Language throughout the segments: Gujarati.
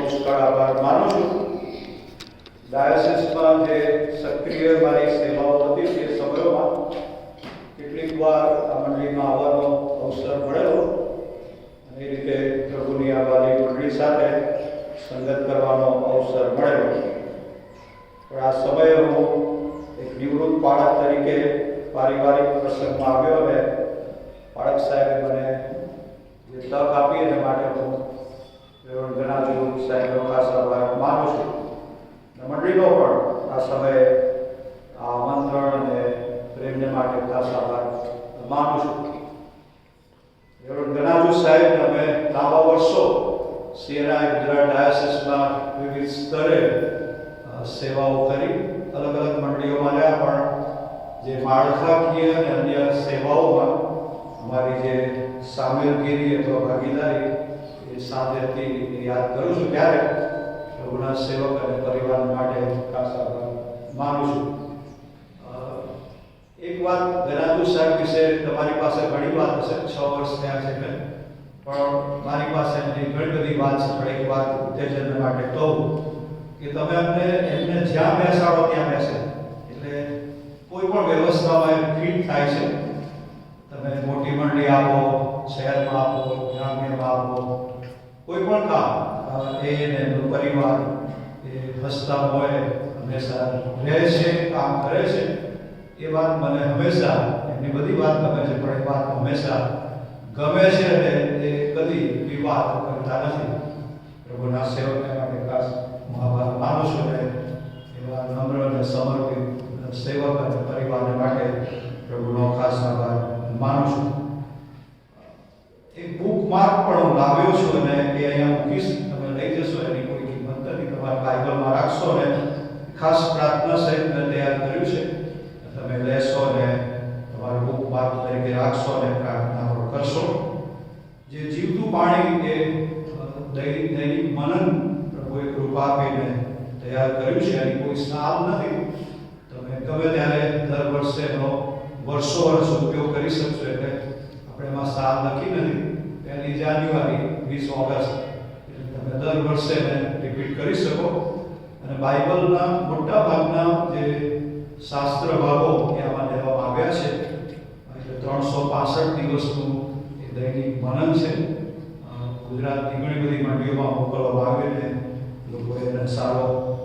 પુષ્કળ આભાર માનું છું. ડાયોસિસમાં જે સક્રિય મારી સેવાઓ હતી તે સમયોમાં કેટલીક વાર આ મંડળીમાં આવવાનો અવસર મળેલો અને એ રીતે પ્રભુની આ વાલી મંડળી સાથે સંગત કરવાનો અવસર મળેલો. પણ આ સમયે હું એક નિવૃત્ત પાળક તરીકે પારિવારિક પ્રસંગમાં આવ્યો અને પાળક સાહેબે મને જે તક આપી એના માટે હું રેવન્ડ ગણાજુ સાહેબનો ખાસ આભાર માનું છું. મંડળીનો પણ આ સમયે આ આમંત્રણ અને પ્રેમને માટે ખાસ આભાર માનું છું. રેવન્ડ ગણાજુ સાહેબ અમે લાંબા વર્ષો સિએના ગુજરાત ડાયોસિસમાં વિવિધ સ્તરે સેવાઓ કરી, અલગ અલગ મંડળીઓમાં રહ્યા, પણ જે માળખાકીય અને અન્ય સેવાઓમાં અમારી જે સામેલગીરી અથવા ભાગીદારી એ સાથે હતી એ યાદ કરું છું. ત્યારે પ્રભુના સેવક અને પરિવાર માટે ખાસ આભાર માનું છું. એક વાત ગણાજુ સાહેબ વિશે તમારી પાસે ઘણી વાત હશે, 6 વર્ષ થયા છે એટલે, પણ મારી પાસે એમની ઘણી બધી વાત છે. પણ એક વાત ઉત્તેજન માટે કહું કે તમે એમને જ્યાં બેસાડો ત્યાં બેસે, એટલે કોઈ પણ વ્યવસ્થામાં એમ ફીટ થાય છે. તમે મોટી મંડળી આપો, શહેરમાં આપો, ગ્રામ્યમાં આપો, કોઈ પણ કામ એને એમનો પરિવાર એ હસતા હોય હંમેશા રહે છે, કામ કરે છે. એ વાત મને હંમેશા, એમની બધી વાત ગમે છે, પણ એ વાત હંમેશા ગમે છે અને એ કદી વિવાદ કરતા નથી. પ્રભુના સેવકને માટે ખાસ હું આભાર માનું છું અને એવા નમ્ર અને સમર્પિત સેવક અને પરિવારને માટે પ્રભુનો ખાસ આભાર માનું છું. એક બુક માર્ક પણ હું લાવ્યો છું અને એ અહીંયા મૂકીશ, તમે લઈ જશો, એની કોઈ કિંમત નથી, તમારા બાઇબલમાં રાખશો અને ખાસ પ્રાર્થના સહિત મેં તૈયાર કર્યું છે. તમે લેશો અને તમારું બુક માર્ક તરીકે રાખશો અને પ્રાર્થના પણ કરશો. જે જીવતું પાણી એ દૈનિક મનન પ્રભુએ કૃપા આપીને તૈયાર કર્યું છે. એની કોઈ સાલ નથી, તમે ગમે ત્યારે દર વર્ષે એનો વર્ષો વર્ષ ઉપયોગ કરી શકશો. એટલે આપણે એમાં સાલ લખી નથી, 1 જાન્યુઆરી 20 ઓગસ્ટ, એટલે તમે દર વર્ષે એને રિપીટ કરી શકો. અને બાઇબલના મોટા ભાગના જે શાસ્ત્ર ભાગો એ આમાં લેવામાં આવ્યા છે. એટલે 365 દિવસનું એ દૈનિક મનન છે. ગુજરાતની ઘણી બધી મંડળીઓમાં મોકલવામાં આવ્યું અને લોકોએ એને સારો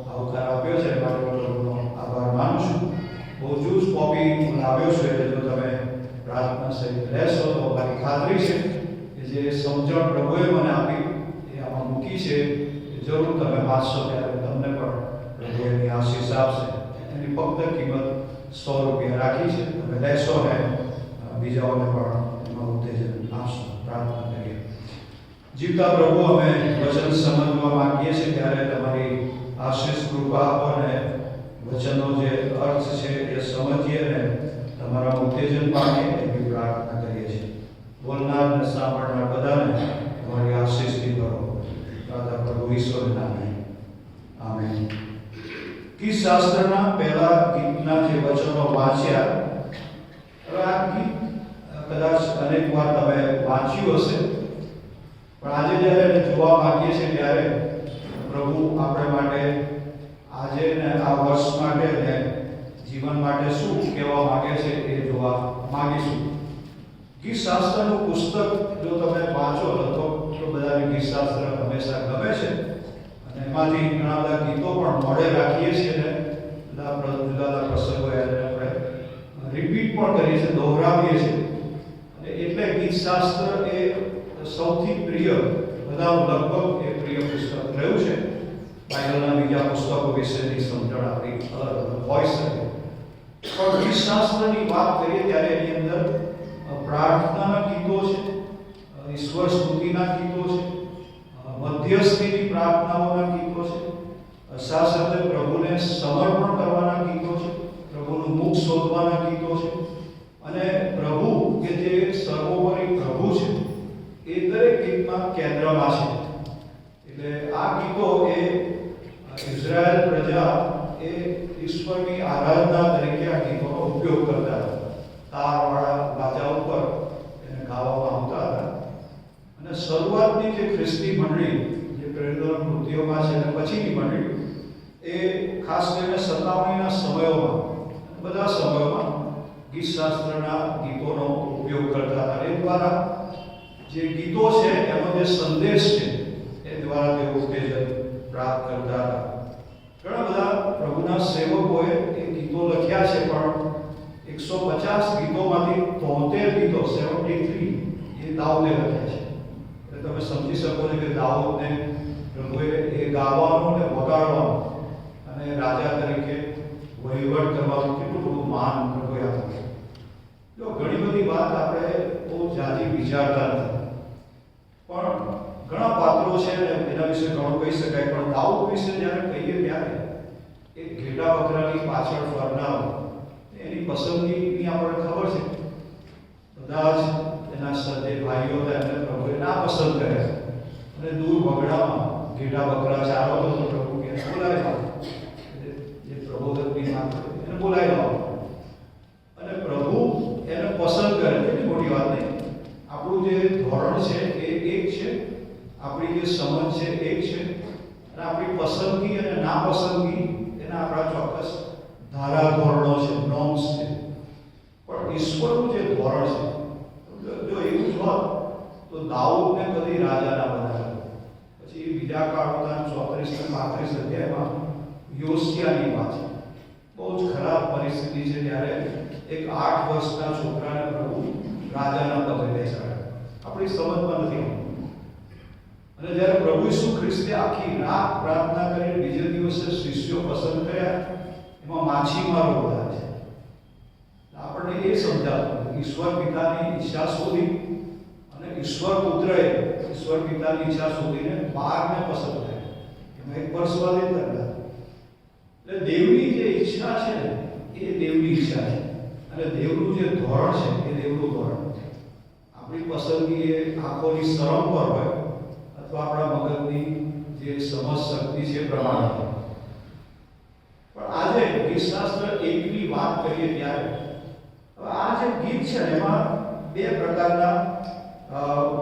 આવકાર આપ્યો છે. માટે પ્રભુનો આભાર માનું છું. બહુ જૂજ કોપી હું લાવ્યો છું, એટલે જો તમે પ્રાર્થના સહિત લેશો તો મારી ખાતરી છે કે જે સમજણ પ્રભુએ મને આપી એ આમાં મૂકી છે, એ જરૂર તમે વાંચશો ત્યારે તમને પણ પ્રભુ એની આશીષ આપશે. એની ફક્ત કિંમત 100 રૂપિયા રાખી છે. તમે લેશો ને બીજાઓને પણ એમાં ઉત્તેજન આપશો. પ્રાર્થના કરીએ. જીવતા પ્રભુ, અમે વચન સમજવા માંગીએ છીએ ત્યારે તમારી આશીષ કૃપા આપો અને વચનનો જે અર્થ છે એ સમજીએ અને તમારા ઉત્તેજન પામીએ એવી પ્રાર્થના કરીએ છીએ. બોલનાર અને સાંભળનાર બધાને તમારી આશીષથી કરો. દાદા પ્રભુ ઈશ્વરના નામે આમેન. ગીત શાસ્ત્રના પહેલા ગીતના જે વચનો વાંચ્યા, હવે આ ગીત કદાચ અનેક વાર તમે વાંચ્યું હશે, પણ આજે જ્યારે એને જોવા માંગીએ છીએ ત્યારે પ્રભુ આપણે માટે આજે ને આ વર્ષ માટે ને જીવન માટે શું કહેવા માંગે છે એ જોવા માંગીશું. ગીત શાસ્ત્રનું પુસ્તક જો તમે વાંચો, લગભગ તો બધાને ગીત શાસ્ત્ર હંમેશા ગમે છે અને એમાંથી ઘણા બધા ગીતો પણ મોડે રાખીએ છીએ ને જુદા જુદા પ્રસંગો આપણે રિપીટ પણ કરીએ છીએ, દોહરાવીએ છીએ. અને એટલે ગીત શાસ્ત્ર એ સૌથી પ્રિય, બધાનું લગભગ એ પ્રિય પુસ્તક રહ્યું છે. બાઇબલના બીજા પુસ્તકો વિશેની સમજણ આપણી અલગ અલગ હોઈ શકે, પણ ગીત શાસ્ત્રની વાત કરીએ ત્યારે એની અંદર પ્રાર્થનાના ગીતો છે, ઈશ્વર સ્તુતિના ગીતો છે, મધ્યસ્થીની પ્રાર્થનાઓના ગીતો છે, સાથે પ્રભુને સમર્પણ કરવાના ગીતો છે, પ્રભુનું મુખ શોધવાના ગીતો છે. અને પ્રભુ કે જે સર્વોપરી પ્રભુ છે એ દરેક ગીતમાં કેન્દ્રમાં છે. એટલે આ ગીતો એ ઇઝરાયલ પ્રજા એ ઈશ્વરની આરાધના તરીકે આ ગીતોનો ઉપયોગ કરતા હતા. તારવાળા વાજા ઉપર એને ગાવામાં આવતા હતા. અને શરૂઆતની જે ખ્રિસ્તી મંડળી જે પ્રેરિતોના કૃતિઓમાં છે અને પછીની મંડળી એ ખાસ કરીને સતાવણીના સમયોમાં બધા સમયોમાં ગીતશાસ્ત્રના ગીતોનો ઉપયોગ કરતા હતા. એ દ્વારા જે ગીતો છે એનો જે સંદેશ છે એ દ્વારા તેઓ ઉત્તેજન પ્રાપ્ત કરતા હતા. ઘણા બધા પ્રભુના સેવકોએ એ ગીતો લખ્યા છે, પણ 150 ગીતોમાંથી 73 ગીતો 73 એ દાઉદે લખ્યા છે. એટલે તમે સમજી શકો છો કે દાઉદને પ્રભુએ એ ગાવાનું અને વગાડવાનું અને રાજા તરીકે વહીવટ કરવાનું કેટલું બધું માન પ્રભુએ આપ્યું. જો ઘણી બધી વાત આપણે બહુ જાજી વિચારતા નથી, પણ ઘણા પાત્રો છે ને એના વિશે ઘણું કહી શકાય, પણ દાઉદ વિશે જ્યારે કહીએ ત્યારે એ ઘેટા બકરાની પાછળ ફરનાર એની પસંદગીની આપણને ખબર છે. બધા જ એના સાથે ભાઈઓ હતા એમને પ્રભુએ ના પસંદ કર્યા અને દૂર વગડામાં ઘેટા બકરા ચારો તો પ્રભુ કે બોલાવી લાવો, જે પ્રબોધકની વાત એને બોલાવી લાવો અને પ્રભુ એને પસંદ કરે. એટલી મોટી વાત નહીં. આપણું જે ધોરણ છે એ એક છે, આપણી જે સમજ છે એક છે, અને આપણી પસંદગી અને નાપસંદગી એના આપણા ચોક્કસ ધારા ધોરણો છે, નોર્મ્સ છે. પણ ઈશ્વરનું જે ધોરણ છે, જો એવું જ હોત તો દાઉદને કદી રાજા ના બનાવ્યો. પછી બીજા કાળોના 34 અને 35 અધ્યાયમાં યોશિયાની વાત છે. બહુ જ ખરાબ પરિસ્થિતિ છે ત્યારે એક 8 વર્ષના છોકરાને પ્રભુ રાજાના પદે બેસાડે. આપણી સમજમાં નથી આવતું. અને જ્યારે પ્રભુ ઈસુ ખ્રિસ્તે આખી રાત પ્રાર્થના કરીને બીજે દિવસે શિષ્યો પસંદ કર્યા, એમાં માછીમારો બધા છે. આપણને એ સમજાતું ઈશ્વર પિતાની ઈચ્છા શોધી અને ઈશ્વર પુત્રએ ઈશ્વર પિતાની ઈચ્છા શોધીને 12ને પસંદ કર્યા. એમાં એક પરસ્વાદિત હતા. એટલે દેવની જે ઈચ્છા છે ને એ દેવની ઈચ્છા છે, અને દેવનું જે ધોરણ છે એ દેવનું ધોરણ છે. આપણી પસંદગી એ આંખોની શરમ પર હોય અથવા આપણા મગજની જે સમજ શક્તિ છે પ્રમાણે. પણ આજે ગીતશાસ્ત્ર એકની વાત કરીએ ત્યારે હવે આ જે ગીત છે એમાં બે પ્રકારના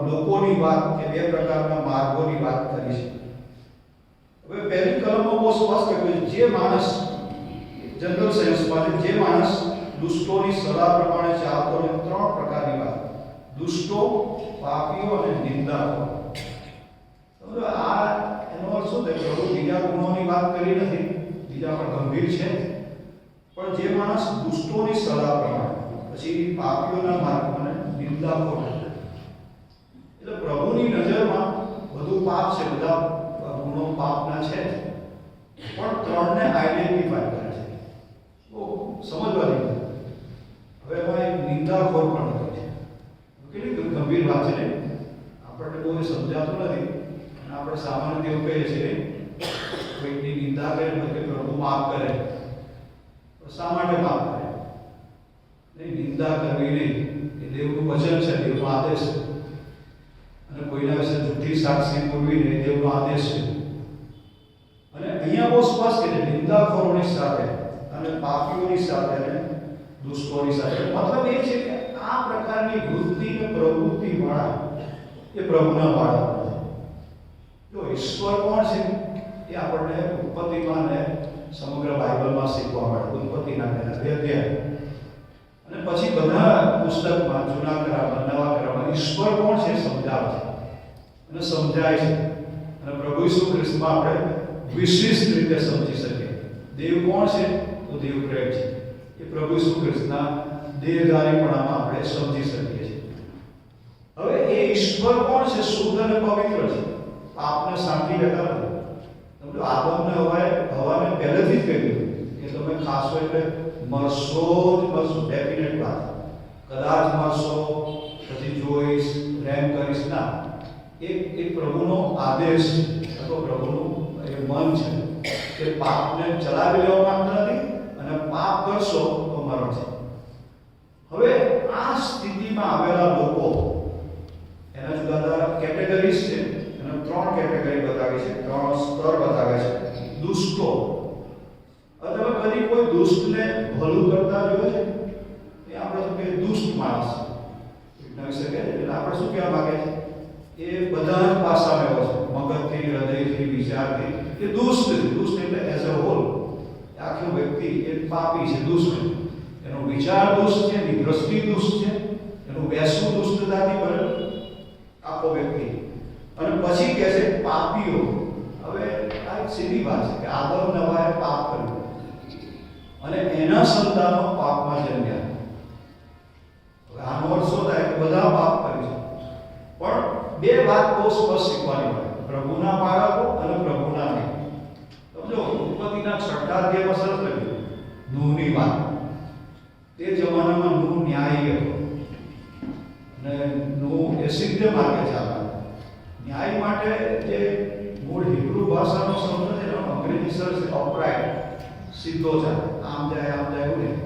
લોકોની વાત કે બે પ્રકારના માર્ગોની વાત કરી છે. હવે પહેલી કલમમાં બહુ સ્પષ્ટ કહ્યું છે, જે માણસ જનરલ સેન્સમાં જે માણસ દુષ્ટોની સલાહ પ્રમાણે ચાલતો હોય, 3 પ્રકારની વાત: દુષ્ટો, પાપીઓ અને નિંદાઓ. સમજો આ એનો અર્થ શું થાય? પ્રભુ બીજા ગુણોની વાત કરી નથી, બીજા પણ ગંભીર છે, પણ જે માણસ દુષ્ટોની સલાહ પ્રમાણે, પછી પાપીઓના માર્ગમાં નિંદાઓ. એટલે પ્રભુની નજરમાં બધું પાપ છે, બધા ગુણો પાપના છે, પણ 3ને આઈડેન્ટિફાય કરે છે. બહુ સમજવાની. હવે એમાં એક નિંદાખોર પણ નથી છે. કેટલી ગંભીર વાત છે ને, આપણને બહુ સમજાતું નથી. અને આપણે સામાન્ય તેવું કહીએ છીએ કોઈની નિંદા કરે કે પ્રભુ માફ કરે. શા માટે માફ કરે? નહીં, નિંદા કરવી નહીં. એ દેવનું વચન છે, દેવનો આદેશ છે. અને કોઈના વિશે જૂઠી સાક્ષી પૂરવી નહીં, દેવનો આદેશ છે. અને અહીંયા બહુ સ્પષ્ટ છે, નિંદાખોરોની સાથે અને પાપીઓની સાથે અને દુષ્ટોની સાથે. મતલબ એ છે કે આ પ્રકારની વૃત્તિ અને પ્રવૃત્તિ વાળા એ પ્રભુના બાળકો છે. જો ઈશ્વર કોણ છે એ આપણને ઉત્પત્તિમાં ને સમગ્ર બાઇબલમાં શીખવા મળે. ઉત્પત્તિના પહેલા 2 અધ્યાય અને પછી બધા પુસ્તકમાં, જૂના કરારમાં, નવા કરારમાં ઈશ્વર કોણ છે સમજાવે છે અને સમજાય છે. અને પ્રભુ ઈસુ ખ્રિસ્તમાં આપણે વિશિષ્ટ રીતે સમજી શકીએ. દેવ કોણ છે? તો દેવ પ્રેમ છે. એ પ્રભુ ઈસુ ખ્રિસ્તના દેહધારીપણામાં આપણે સમજી શકીએ છીએ. હવે એ ઈશ્વર કોણ છે? શુદ્ધ અને પવિત્ર છે, પાપને સાંભળી લેતા નથી. તમે આદમને હવાને પહેલેથી જ કહ્યું કે તમે ખાસો એટલે મરશો જ મરશો, ડેફિનેટ વાત. કદાચ મરશો, પછી જોઈશ, પ્રેમ કરીશ ના. એક પ્રભુનો આદેશ છે, અથવા પ્રભુનું એ મન છે કે પાપને ચલાવી લેવા માંગતા નથી, અને પાપ કરશો તો મરણ છે. હવે આ સ્થિતિમાં આવેલા લોકો, એના જુદા જુદા કેટેગરીઝ છે. એને 3 કેટેગરી બતાવી છે, 3 સ્તર બતાવે છે. દુષ્ટો. હવે તમે કદી કોઈ દુષ્ટને ભલું કરતા જોયો છે? એ આપણે શું કહીએ? દુષ્ટ માણસ એના વિશે કહે. એટલે આપણે શું કહેવા માંગે છે? એ બધા જ પાસામાં એવો છે. મગજથી, હૃદયથી, વિચારથી, એ દુષ્ટ છે. દુષ્ટ એટલે એઝ અ હોલ આખો વ્યક્તિ એ પાપી છે, દુષ્ટ છે. એનો વિચાર દુષ્ટ છે, એની દ્રષ્ટિ દુષ્ટ છે, એનું બેસવું દુષ્ટતાથી ભરેલું આખો વ્યક્તિ. અને પછી કહે છે પાપીઓ. હવે આ એક સીધી વાત છે કે આદમ નવાએ પાપ કર્યું અને એના સંતાનો પાપમાં જન્મ્યા. હવે આનો અર્થ શું થાય કે બધા પાપ કરે છે. પણ બે વાત બહુ સ્પષ્ટ શીખવાની હોય, પ્રભુના બાળકો અને પ્રભુના નહીં. સમજો, ઉત્પત્તિના 6 અધ્યાયમાં સરસ લખ્યું નૂહની વાત. તે જમાનામાં નૂહ ન્યાયી હતો અને નૂહ એ સીધે માર્ગે ચાલતા. ન્યાય માટે જે મૂળ હિબ્રુ ભાષાનો શબ્દ છે એનો અંગ્રેજી શબ્દ છે અપરાઇટ, સીધો ચાલે, આમ જાય એવું નહીં,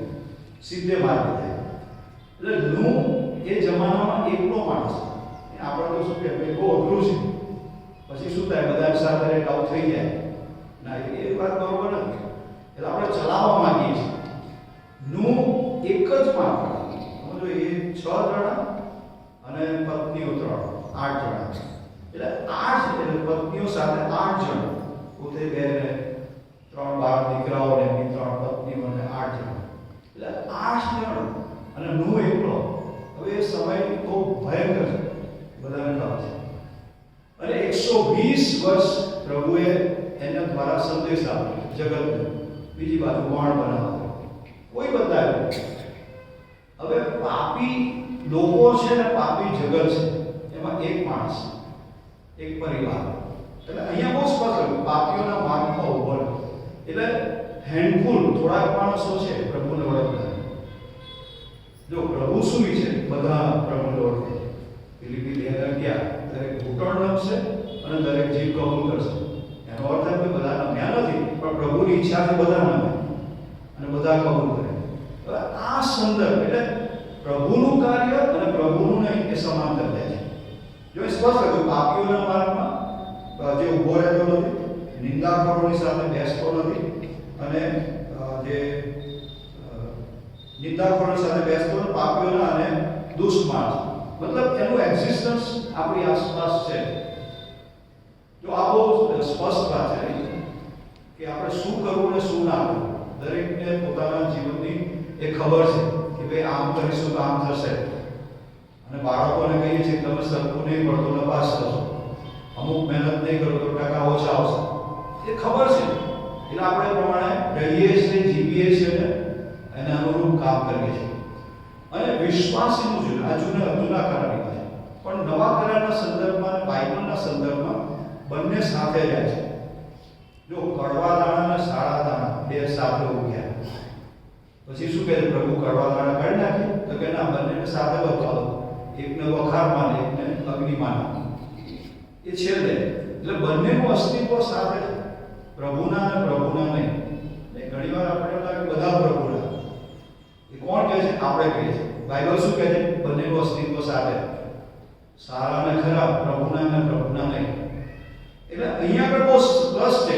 સીધે માર્ગે જાય. એટલે નૂહ એ જમાનામાં એકલો માણસ. આપણે તો શું કહેવાય બહુ અઘરું છે. પછી શું થાય, બધા સાથે આવું થઈ જાય. ના, એ વાત બરોબર નથી. એટલે આપણે ચલાવવા માંગીએ છીએ. નૂહ એક જ માત્ર, સમજો, એ 6 જણા અને પત્નીઓ 3, 8 જણા. એટલે 8 એટલે પત્નીઓ સાથે 8 જણ, પોતે 2 ને 3 બાળ દીકરાઓ ને 3 પત્નીઓ ને 8 જણ. એટલે 8 જણ અને નૂહ એકલો. હવે એ સમય બહુ ભયંકર છે, બધાને ખબર છે. અને 120 વર્ષ પ્રભુએ એના દ્વારા સંદેશ આપ્યો જગતને, બીજી બાજુ વાણ બનાવવા કોઈ બતાવ્યું. હવે પાપી લોકો છે ને પાપી જગત છે, એમાં એક માણસ, એક પરિવાર. એટલે અહીંયા બહુ સ્પષ્ટ પાપીઓના માર્ગમાં ઉભો રહે. એટલે હેન્ડફુલ થોડાક માણસો છે પ્રભુને ઓળખતા. જો પ્રભુ શું છે, બધા પ્રભુને ઓળખે. ફિલિપી 2:11 દરેક ઘૂંટણ નમશે અને દરેક જીભ કબૂલ કરશે. એનો અર્થ એ કે બધા નમ્યા નથી, પણ પ્રભુની ઈચ્છાથી બધા નમે અને બધા કબૂલ કરે. હવે આ સંદર્ભ એટલે પ્રભુનું કાર્ય અને પ્રભુનું નહીં એ સમાંતર થાય છે. જો સ્પષ્ટ હતું પાપીઓના માર્ગમાં જે ઊભો રહેતો નથી, નિંદાખોરોની સાથે બેસતો નથી, અને જે નિંદાખોરોની સાથે બેસતો નથી, પાપીઓના અને દુષ્ટ માણસ, મતલબ એનું એક્ઝિસ્ટન્સ આપણી આસપાસ છે. જો આ બહુ સ્પષ્ટ વાત છે કે આપણે શું કરવું અને શું ના કરવું. દરેકને પોતાના જીવનની એ ખબર છે કે ભાઈ આમ કરીશું તો આમ થશે. અને બાળકોને કહીએ છીએ કે તમે સરખું નહીં પડતો ને પાસ થશો, અમુક મહેનત નહીં કરો તો ટકા ઓછા આવશે. એ ખબર છે, એટલે આપણે પ્રમાણે રહીએ છીએ, જીવીએ છીએ ને એને અનુરૂપ કામ કરીએ છીએ. અને વિશ્વાસીનું જીવન આ જૂના કરારની વાત, પણ નવા કરારના સંદર્ભમાં અને બાઇબલના સંદર્ભમાં બંને સાથે જાય છે. જો કડવા દાણા અને સારા દાણા બે સાથે ઉગ્યા, પછી શું કહે પ્રભુ કડવા દાણા કાઢી નાખી? તો કે ના, બંનેને સાથે બતાવો, એકને વખારમાં ને એકને અગ્નિમાં. એ છેલ્લે એટલે બંનેનું અસ્તિત્વ સાથે છે, પ્રભુના અને પ્રભુના નહીં. ઘણી વાર આપણે એવું લાગે બધા પ્રભુના. એ કોણ કહે છે? આપણે કહીએ છીએ. બાઇબલ શું કહે છે? બંનેનું અસ્તિત્વ સાથે, સારા અને ખરાબ, પ્રભુના અને પ્રભુના નહીં. એટલે અહીંયા આગળ બહુ સ્પષ્ટ છે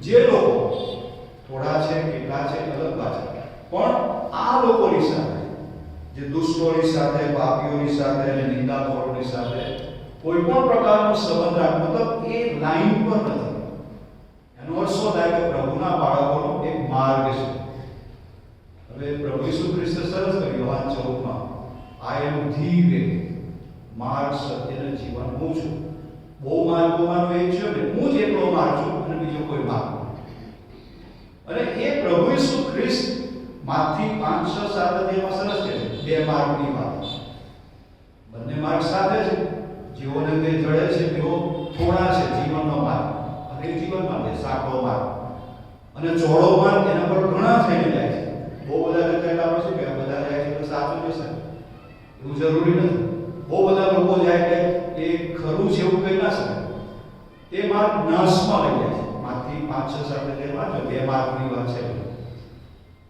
જે લોકો થોડા છે, કેટલા છે, અલગ વાત છે, પણ આ લોકોની સાથે, જે દુષ્ટોની સાથે, પાપીઓની સાથે અને નિંદાખોરોની સાથે કોઈ પણ પ્રકારનો સંબંધ રાખ, મતલબ એ લાઈન પર નથી. એનો અર્થ શું થાય કે પ્રભુના બાળકોનો એક માર્ગ છે. હવે પ્રભુ ઈસુ ખ્રિસ્તે સરસ કહ્યું યોહાન 14માં, આઈ એમ ધી વે, માર્ગ, સત્ય અને જીવન હું છું. બહુ માર્ગોમાંનો એક છે ને, હું જ એકલો માર્ગ છું અને બીજો કોઈ માર્ગ નથી. અને એ પ્રભુ ઈસુ ખ્રિસ્ત માથી 5, 6, 7 અધ્યાયમાં સરસ છે બે માર્ગની વાત. બંને માર્ગ સાથે છે. જેઓને તે જડે છે તેઓ થોડા છે જીવનનો માર્ગ, અને જીવનમાં તે સાંકડો માર્ગ અને ચોળો માર્ગ, એના પર ઘણા થઈને જાય છે. બહુ બધા જતા એટલે આપણે શું કહેવાય, બધા જાય છે તો સાચું જશે એવું જરૂરી નથી. બહુ બધા લોકો જાય કે એ ખરું છે એવું કહી ના શકાય. તે માર્ગ નાશમાં લઈ જાય છે. માથી 5, 6 સાથે જે માર્ગ, બે માર્ગની વાત છે.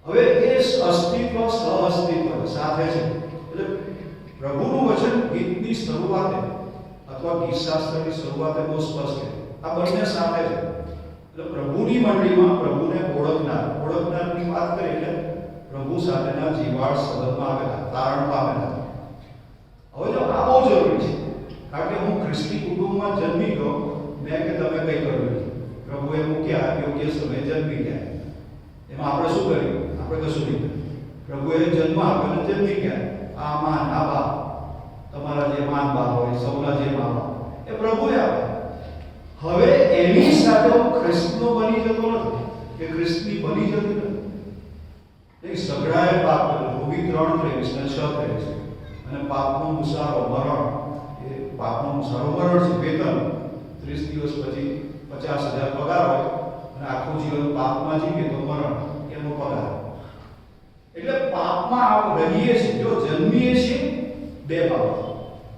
હવે એ અસ્તિત્વ સહઅસ્તિત્વ સાથે છે. એટલે પ્રભુનું વચન ગીતની શરૂઆતે અથવા ગીતશાસ્ત્રની શરૂઆતે બહુ સ્પષ્ટ છે. આ બંને સાથે છે. એટલે પ્રભુની મંડળીમાં પ્રભુને ઓળખનારની વાત કરી એટલે પ્રભુ સાથેના જીવાળ સંબંધમાં આવેલા, તારણ પામેલા. હવે જો આ બહુ જરૂરી છે, કારણ કે હું ખ્રિસ્તી કુટુંબમાં જન્મી ગયો, મેં કે તમે કંઈ કર્યું નથી. પ્રભુએ મૂક્યા, યોગ્ય સમયે જન્મી ગયા. એમાં આપણે શું કર્યું? આપણે કશું નહીં કર્યું. પ્રભુએ જન્મ આપ્યો અને જન્મી ગયા. આ માન, આ બાપ, તમારા જે માન બાપ હોય, સૌના જે મા બાપ, એ પ્રભુએ આપ્યા. હવે એની સાથે હું ખ્રિસ્તનો બની જતો નથી કે ખ્રિસ્તની બની જતી નથી. એ સગડાએ પાપ કર્યો. રોમી 3:23 અને 6:23. અને પાપનો મુસારો મરણ. એ પાપનો મુસારો મરણ છે. વેતન 30 દિવસ પછી 50,000 પગાર હોય અને આખું જીવન પાપમાં જીવીએ તો મરણ, એનો પગાર. એટલે પાપમાં રહીએ છીએ. જો જન્મીએ છીએ બે બાબત,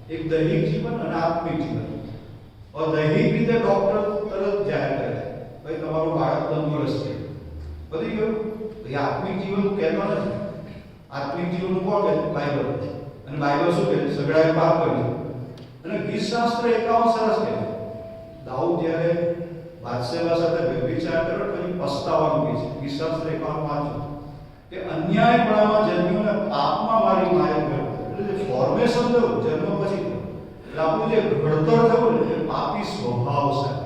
એક દૈહિક જીવન અને આત્મિક જીવન. દૈહિક રીતે ડોક્ટર તરત જાહેર કરે છે, ભાઈ તમારું બાળક તંદુરસ્ત છે, બધી ગયું. ભાઈ આત્મિક જીવન કહેતો નથી. આત્મિક જીવન કોણ કહે છે? બાઇબલ. અને બાઇબલ શું કહે છે? સગડાએ પાપ કર્યું. અને ગીતશાસ્ત્ર 51 સરસ કહે છે. દાઉદ જ્યારે બાદશાહ સાથે વ્યભિચાર કર્યો પછી પસ્તાવાનું કહે છે. ગીતશાસ્ત્ર 51 વાંચો કે અન્યાયપણામાં જન્મ્યું અને પાપમાં મારી માએ કર્યો. એટલે જે ફોર્મેશન થયું જન્મ પછી, એટલે આપણું જે ઘડતર થયું ને એ પાપી સ્વભાવ સાથે,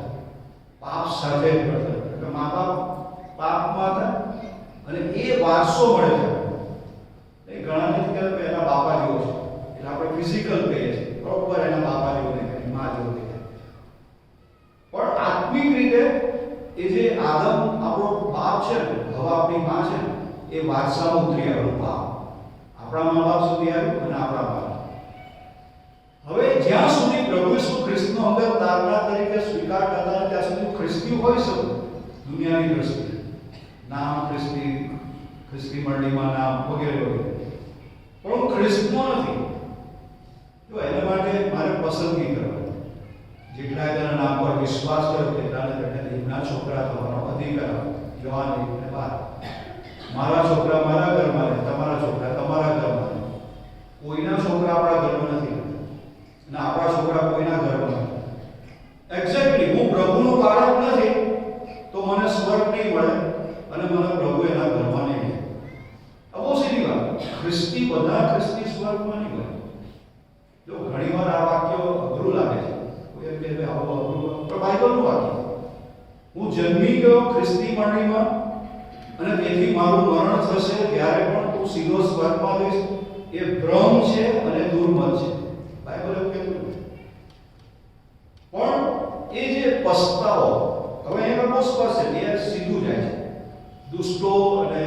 પાપ સાથે ઘડતર. એટલે મા બાપ પાપમાં હતા અને એ વારસો મળે છે. એ ઘણા નથી કહેતા કે એના બાપા જેવો છે, એટલે આપણે ફિઝિકલ કહીએ છીએ, બરોબર, એના બાપા જેવો નહીં કહે, મા જેવો નહીં કહે. પણ આત્મિક રીતે એ જે આદમ આપણો બાપ છે ને, હવા આપણી માં છે ને, એ વારસામાં ઉતરી આવ્યો પાપ. આપણા મા બાપ સુધી આવ્યું અને આપણા બાપ. હવે જ્યાં સુધી પ્રભુ ઈસુ ખ્રિસ્તનો અંગત તારણા તરીકે સ્વીકાર કરતા નથી ત્યાં સુધી ખ્રિસ્તી હોઈ શકું દુનિયાની દ્રષ્ટિએ. નામ ખ્રિસ્તી મંડળીમાં નામ વગેરે વગેરે, પણ હું ખ્રિસ્તનો નથી. જો એના માટે મારે પસંદગી કરવાની. જેટલા તેના નામ પર વિશ્વાસ કર્યો તેટલાને એમના છોકરા થવાનો અધિકાર. યોહાન 1:12. મારા છોકરા મારા ઘરમાં રહે, તમારા છોકરા તમારા ઘરમાં રહે. કોઈના છોકરા આપણા ઘરમાં નથી અને આપણા છોકરા કોઈના ઘરમાં નથી. એક્ઝેક્ટલી હું પ્રભુનું બાળક નથી તો મને સ્વર્ગ નહીં મળે અને મને પ્રભુ એના ઘરમાં નહીં મળે. આ બહુ સીધી વાત. ખ્રિસ્તી બધા ખ્રિસ્તી સ્વર્ગમાં નહીં મળે. જો ઘણીવાર આ વાક્ય અઘરું લાગે છે, કોઈ એમ કહે આવું અઘરું, પણ બાઇબલનું વાક્ય. હું જન્મી ગયો ખ્રિસ્તી મંડળીમાં અને તેથી મારું મરણ થશે ત્યારે પણ તું સીધો સ્વર્ગમાં જઈશ. એ ભ્રમ છે અને દુર્મત છે. બાઇબલ એવું કહેતું નથી. પણ એ જે પસ્તાવો, હવે એમાં બહુ સ્પષ્ટ છે, એ સીધું જાય છે. દુષ્ટો અને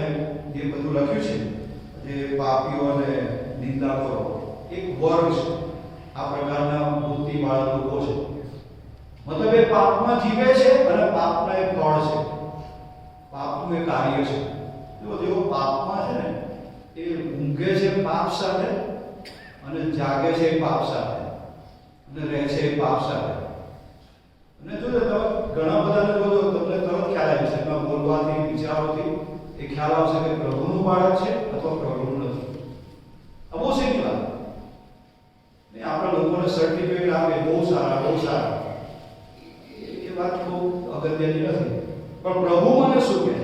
જે બધું લખ્યું છે, જે પાપીઓ અને નિંદા કરો, એક વર્ગ છે. આ પ્રકારના બુદ્ધિવાળા લોકો છે. મતલબ એ પાપમાં જીવે છે અને પાપના એક ફળ છે, પાપનું એ કાર્ય છે. જો જેઓ પાપમાં છે ને, એ ઊંઘે છે પાપ સાથે અને જાગે છે પાપ સાથે અને રહે છે પાપ સાથે. અને જો તમે ઘણા બધાને જોજો તમને તરત ખ્યાલ આવી જશે, એમાં બોલવાથી, વિચારોથી એ ખ્યાલ આવશે કે પ્રભુનું બાળક છે અથવા પ્રભુનું નથી. આ બહુ સીધી વાત. ને આપણા લોકોને સર્ટિફિકેટ આપે બહુ સારા, બહુ સારા, એ વાત બહુ અગત્યની નથી. પણ પ્રભુ મને શું કહે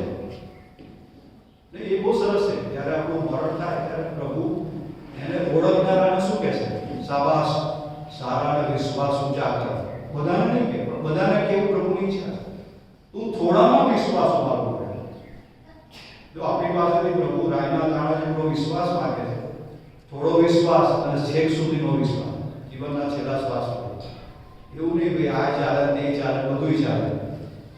છે એ બહુ સરસ છે. જ્યારે આપણું મરણ થાય ત્યારે પ્રભુ એને ઓળખનારાને શું કહે છે? શાબાશ, સારા અને વિશ્વાસ ઊંચા કર. બધાને નહીં કહે, પણ બધાને કેવું પ્રભુની ઈચ્છા છે. તું થોડામાં વિશ્વાસ માગવું પડે. જો આપણી પાસેથી પ્રભુ રાયના દાણા જેટલો વિશ્વાસ માંગે છે, થોડો વિશ્વાસ અને છેક સુધીનો વિશ્વાસ, જીવનના છેલ્લા શ્વાસ સુધી. એવું નહીં ભાઈ આ ચાલે, તે ચાલે, બધું ચાલે.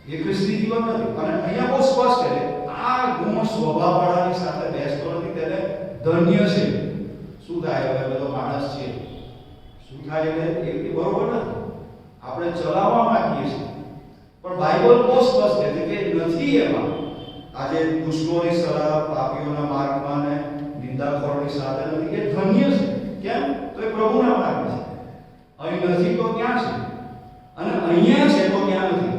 એ ખ્રિસ્તી જીવન નથી. અને અહીંયા બહુ સ્પષ્ટ છે, આ ગુણ સ્વભાવવાળાની સાથે બેસતો નથી, તેને ધન્ય છે. શું થાય? હવે બધો માણસ છે, શું થાય એટલે એ બરોબર નથી. આપણે ચલાવવા માંગીએ છીએ, પણ બાઇબલ બહુ સ્પષ્ટ છે કે નથી. એમાં આજે દુષ્ટોની સલાહ, પાપીઓના માર્ગમાં ને નિંદાખોરોની સાથે નથી. એ ધન્ય છે. કેમ? તો એ પ્રભુના માર્ગ છે. અહીં નથી તો ક્યાં છે? અને અહીંયા છે તો ક્યાં નથી?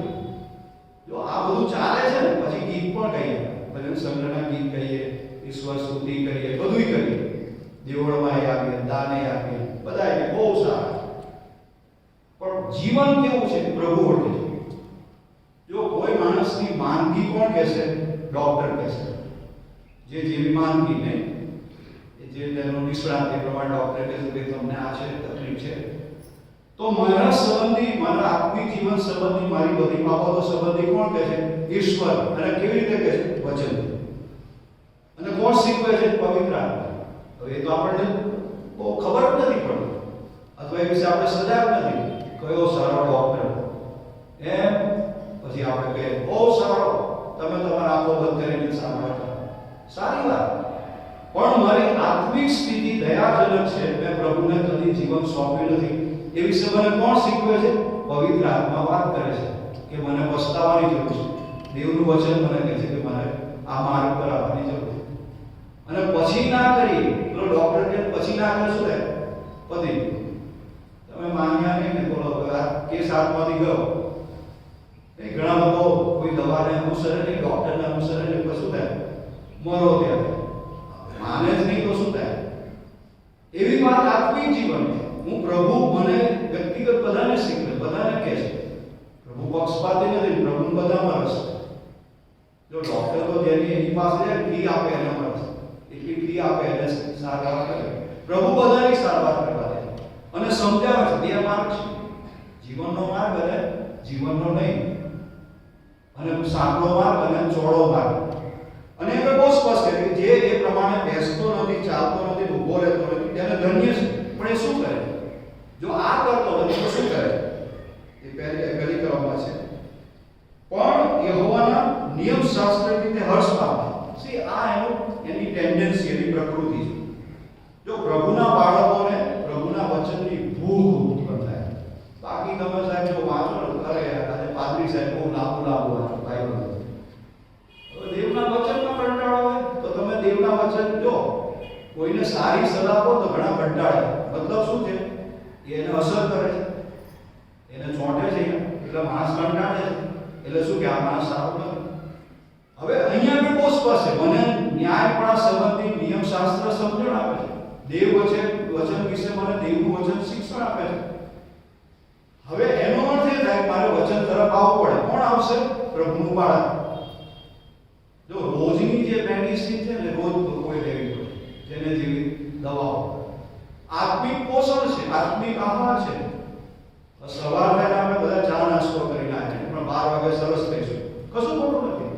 જો આ બધું ચાલે છે ને, પછી ગીત પણ કહીએ, ભજન સંગ્રહના ગીત કહીએ, ઈશ્વર સ્તુતિ કરીએ, બધું કરીએ, દેવળમાં આવીએ, દાને આપીએ, બધા એ બહુ સારા. પણ જીવન કેવું છે પ્રભુ ઓળખે છે. જો કોઈ માણસની માંદગી કોણ કહેશે? ડોક્ટર કહેશે. જે જેવી માંદગી ને જે તેનો નિષ્ણાત એ પ્રમાણે ડોક્ટર કહેશે કે તમને આ છે, તકલીફ છે. તો મારા સંબંધી, મારા આત્મિક જીવન સંબંધી, મારી બધી બાબતો સંબંધી કોણ કહે છે? ઈશ્વર. અને કેવી રીતે કહે છે? વચન. અને કોણ શીખવે છે? પવિત્ર આત્મા. હવે એ તો આપણને બહુ ખબર જ નથી પડતી, અથવા એ વિશે આપણે સજાગ નથી. કયો સારો ડોક્ટર એમ, પછી આપણે કહીએ બહુ સારો, તમે તમારા આંખો બંધ કરીને સારવાર કરો, સારી વાત. પણ મારી આત્મિક સ્થિતિ દયાજનક છે, મેં પ્રભુને કદી જીવન સોંપ્યું નથી, એ વિશે મને કોણ શીખવે છે? પવિત્ર આત્મા વાત કરે છે કે મને પસ્તાવાની જરૂર છે. દેવનું વચન મને કહે છે કે મારે આ માર્ગ પર આવવાની જરૂર છે. અને પછી ના કરી, પેલો ડોક્ટર કે પછી ના કરે, શું થાય? પતી તમે માન્યા નહીં ને, બોલો આ કેસ હાથમાંથી ગયો. એ ઘણા લોકો કોઈ દવાને અનુસરે નહીં, ડોક્ટરને અનુસરે નહીં, તો શું થાય? મરો ત્યાં. માને જ નહીં તો શું થાય? એવી વાત આત્મિક જીવન છે. હું પ્રભુ મને વ્યક્તિગત બધાને શીખવે, બધાને કહે છે. પ્રભુ પક્ષપાતી નથી, પ્રભુ બધામાં રસ છે. જો ડોક્ટર તો જેની એની પાસે ફી આપે એનામાં રસ, એટલી ફી આપે એને સારવાર કરે. પ્રભુ બધાની સારવાર કરવા દે અને સમજાવે છે. બે માર્ગ છે, જીવનનો માર્ગ અને જીવનનો નહીં, અને સાંકડો માર્ગ અને ચોડો માર્ગ. અને એ બહુ સ્પષ્ટ છે કે જે એ પ્રમાણે બેસતો નથી, ચાલતો નથી, ઊભો રહેતો નથી, તેને ધન્ય છે. પણ એ શું કરે? જો આ કરતો નથી તો શું કરે? એ પહેલી કરવામાં છે. પણ યહોવાના નિયમ શાસ્ત્રથી તે હર્ષ પામે. સી આ એની ટેન્ડન્સી, એની પ્રકૃતિ છે. જો પ્રભુના બાળકોને પ્રભુના વચનની ભૂખ ઉત્પન્ન થાય. બાકી તમે સાહેબ જો વાંચો ને, અરે આજે પાદરી સાહેબ બહુ લાંબુ વાંચો બાઇબલ. દેવના વચનમાં કંટાળો હોય તો તમે દેવના વચન જો કોઈને સારી સલાહ આપો તો ઘણા કંટાળે. મતલબ શું છે? એને અસર કરે છે, એને ચોંટે છે, એટલે માણસ કંટાળે છે. એટલે શું કે આ માણસ સારો નથી. હવે અહીંયા બી બહુ સ્પષ્ટ છે. મને ન્યાયપણા સંબંધી નિયમશાસ્ત્ર સમજણ આપે છે. દેવ વચન વિશે મને દેવનું વચન શિક્ષણ આપે છે. હવે એનો અર્થ એ થાય કે મારે વચન તરફ આવવું પડે. કોણ આવશે? પ્રભુનું બાળક. જો રોજની જે મેડિસિન છે ને, રોજ કોઈ લેવી પડે, જેને જેવી દવાઓ. આત્મિક પોષણ છે, આત્મિક આહાર છે. સવારે આપણે બધા ચા નાસ્તો કરીને આવ્યા છે, પણ 12 વાગે સરસ થઈશું, કશું ખોટું નથી.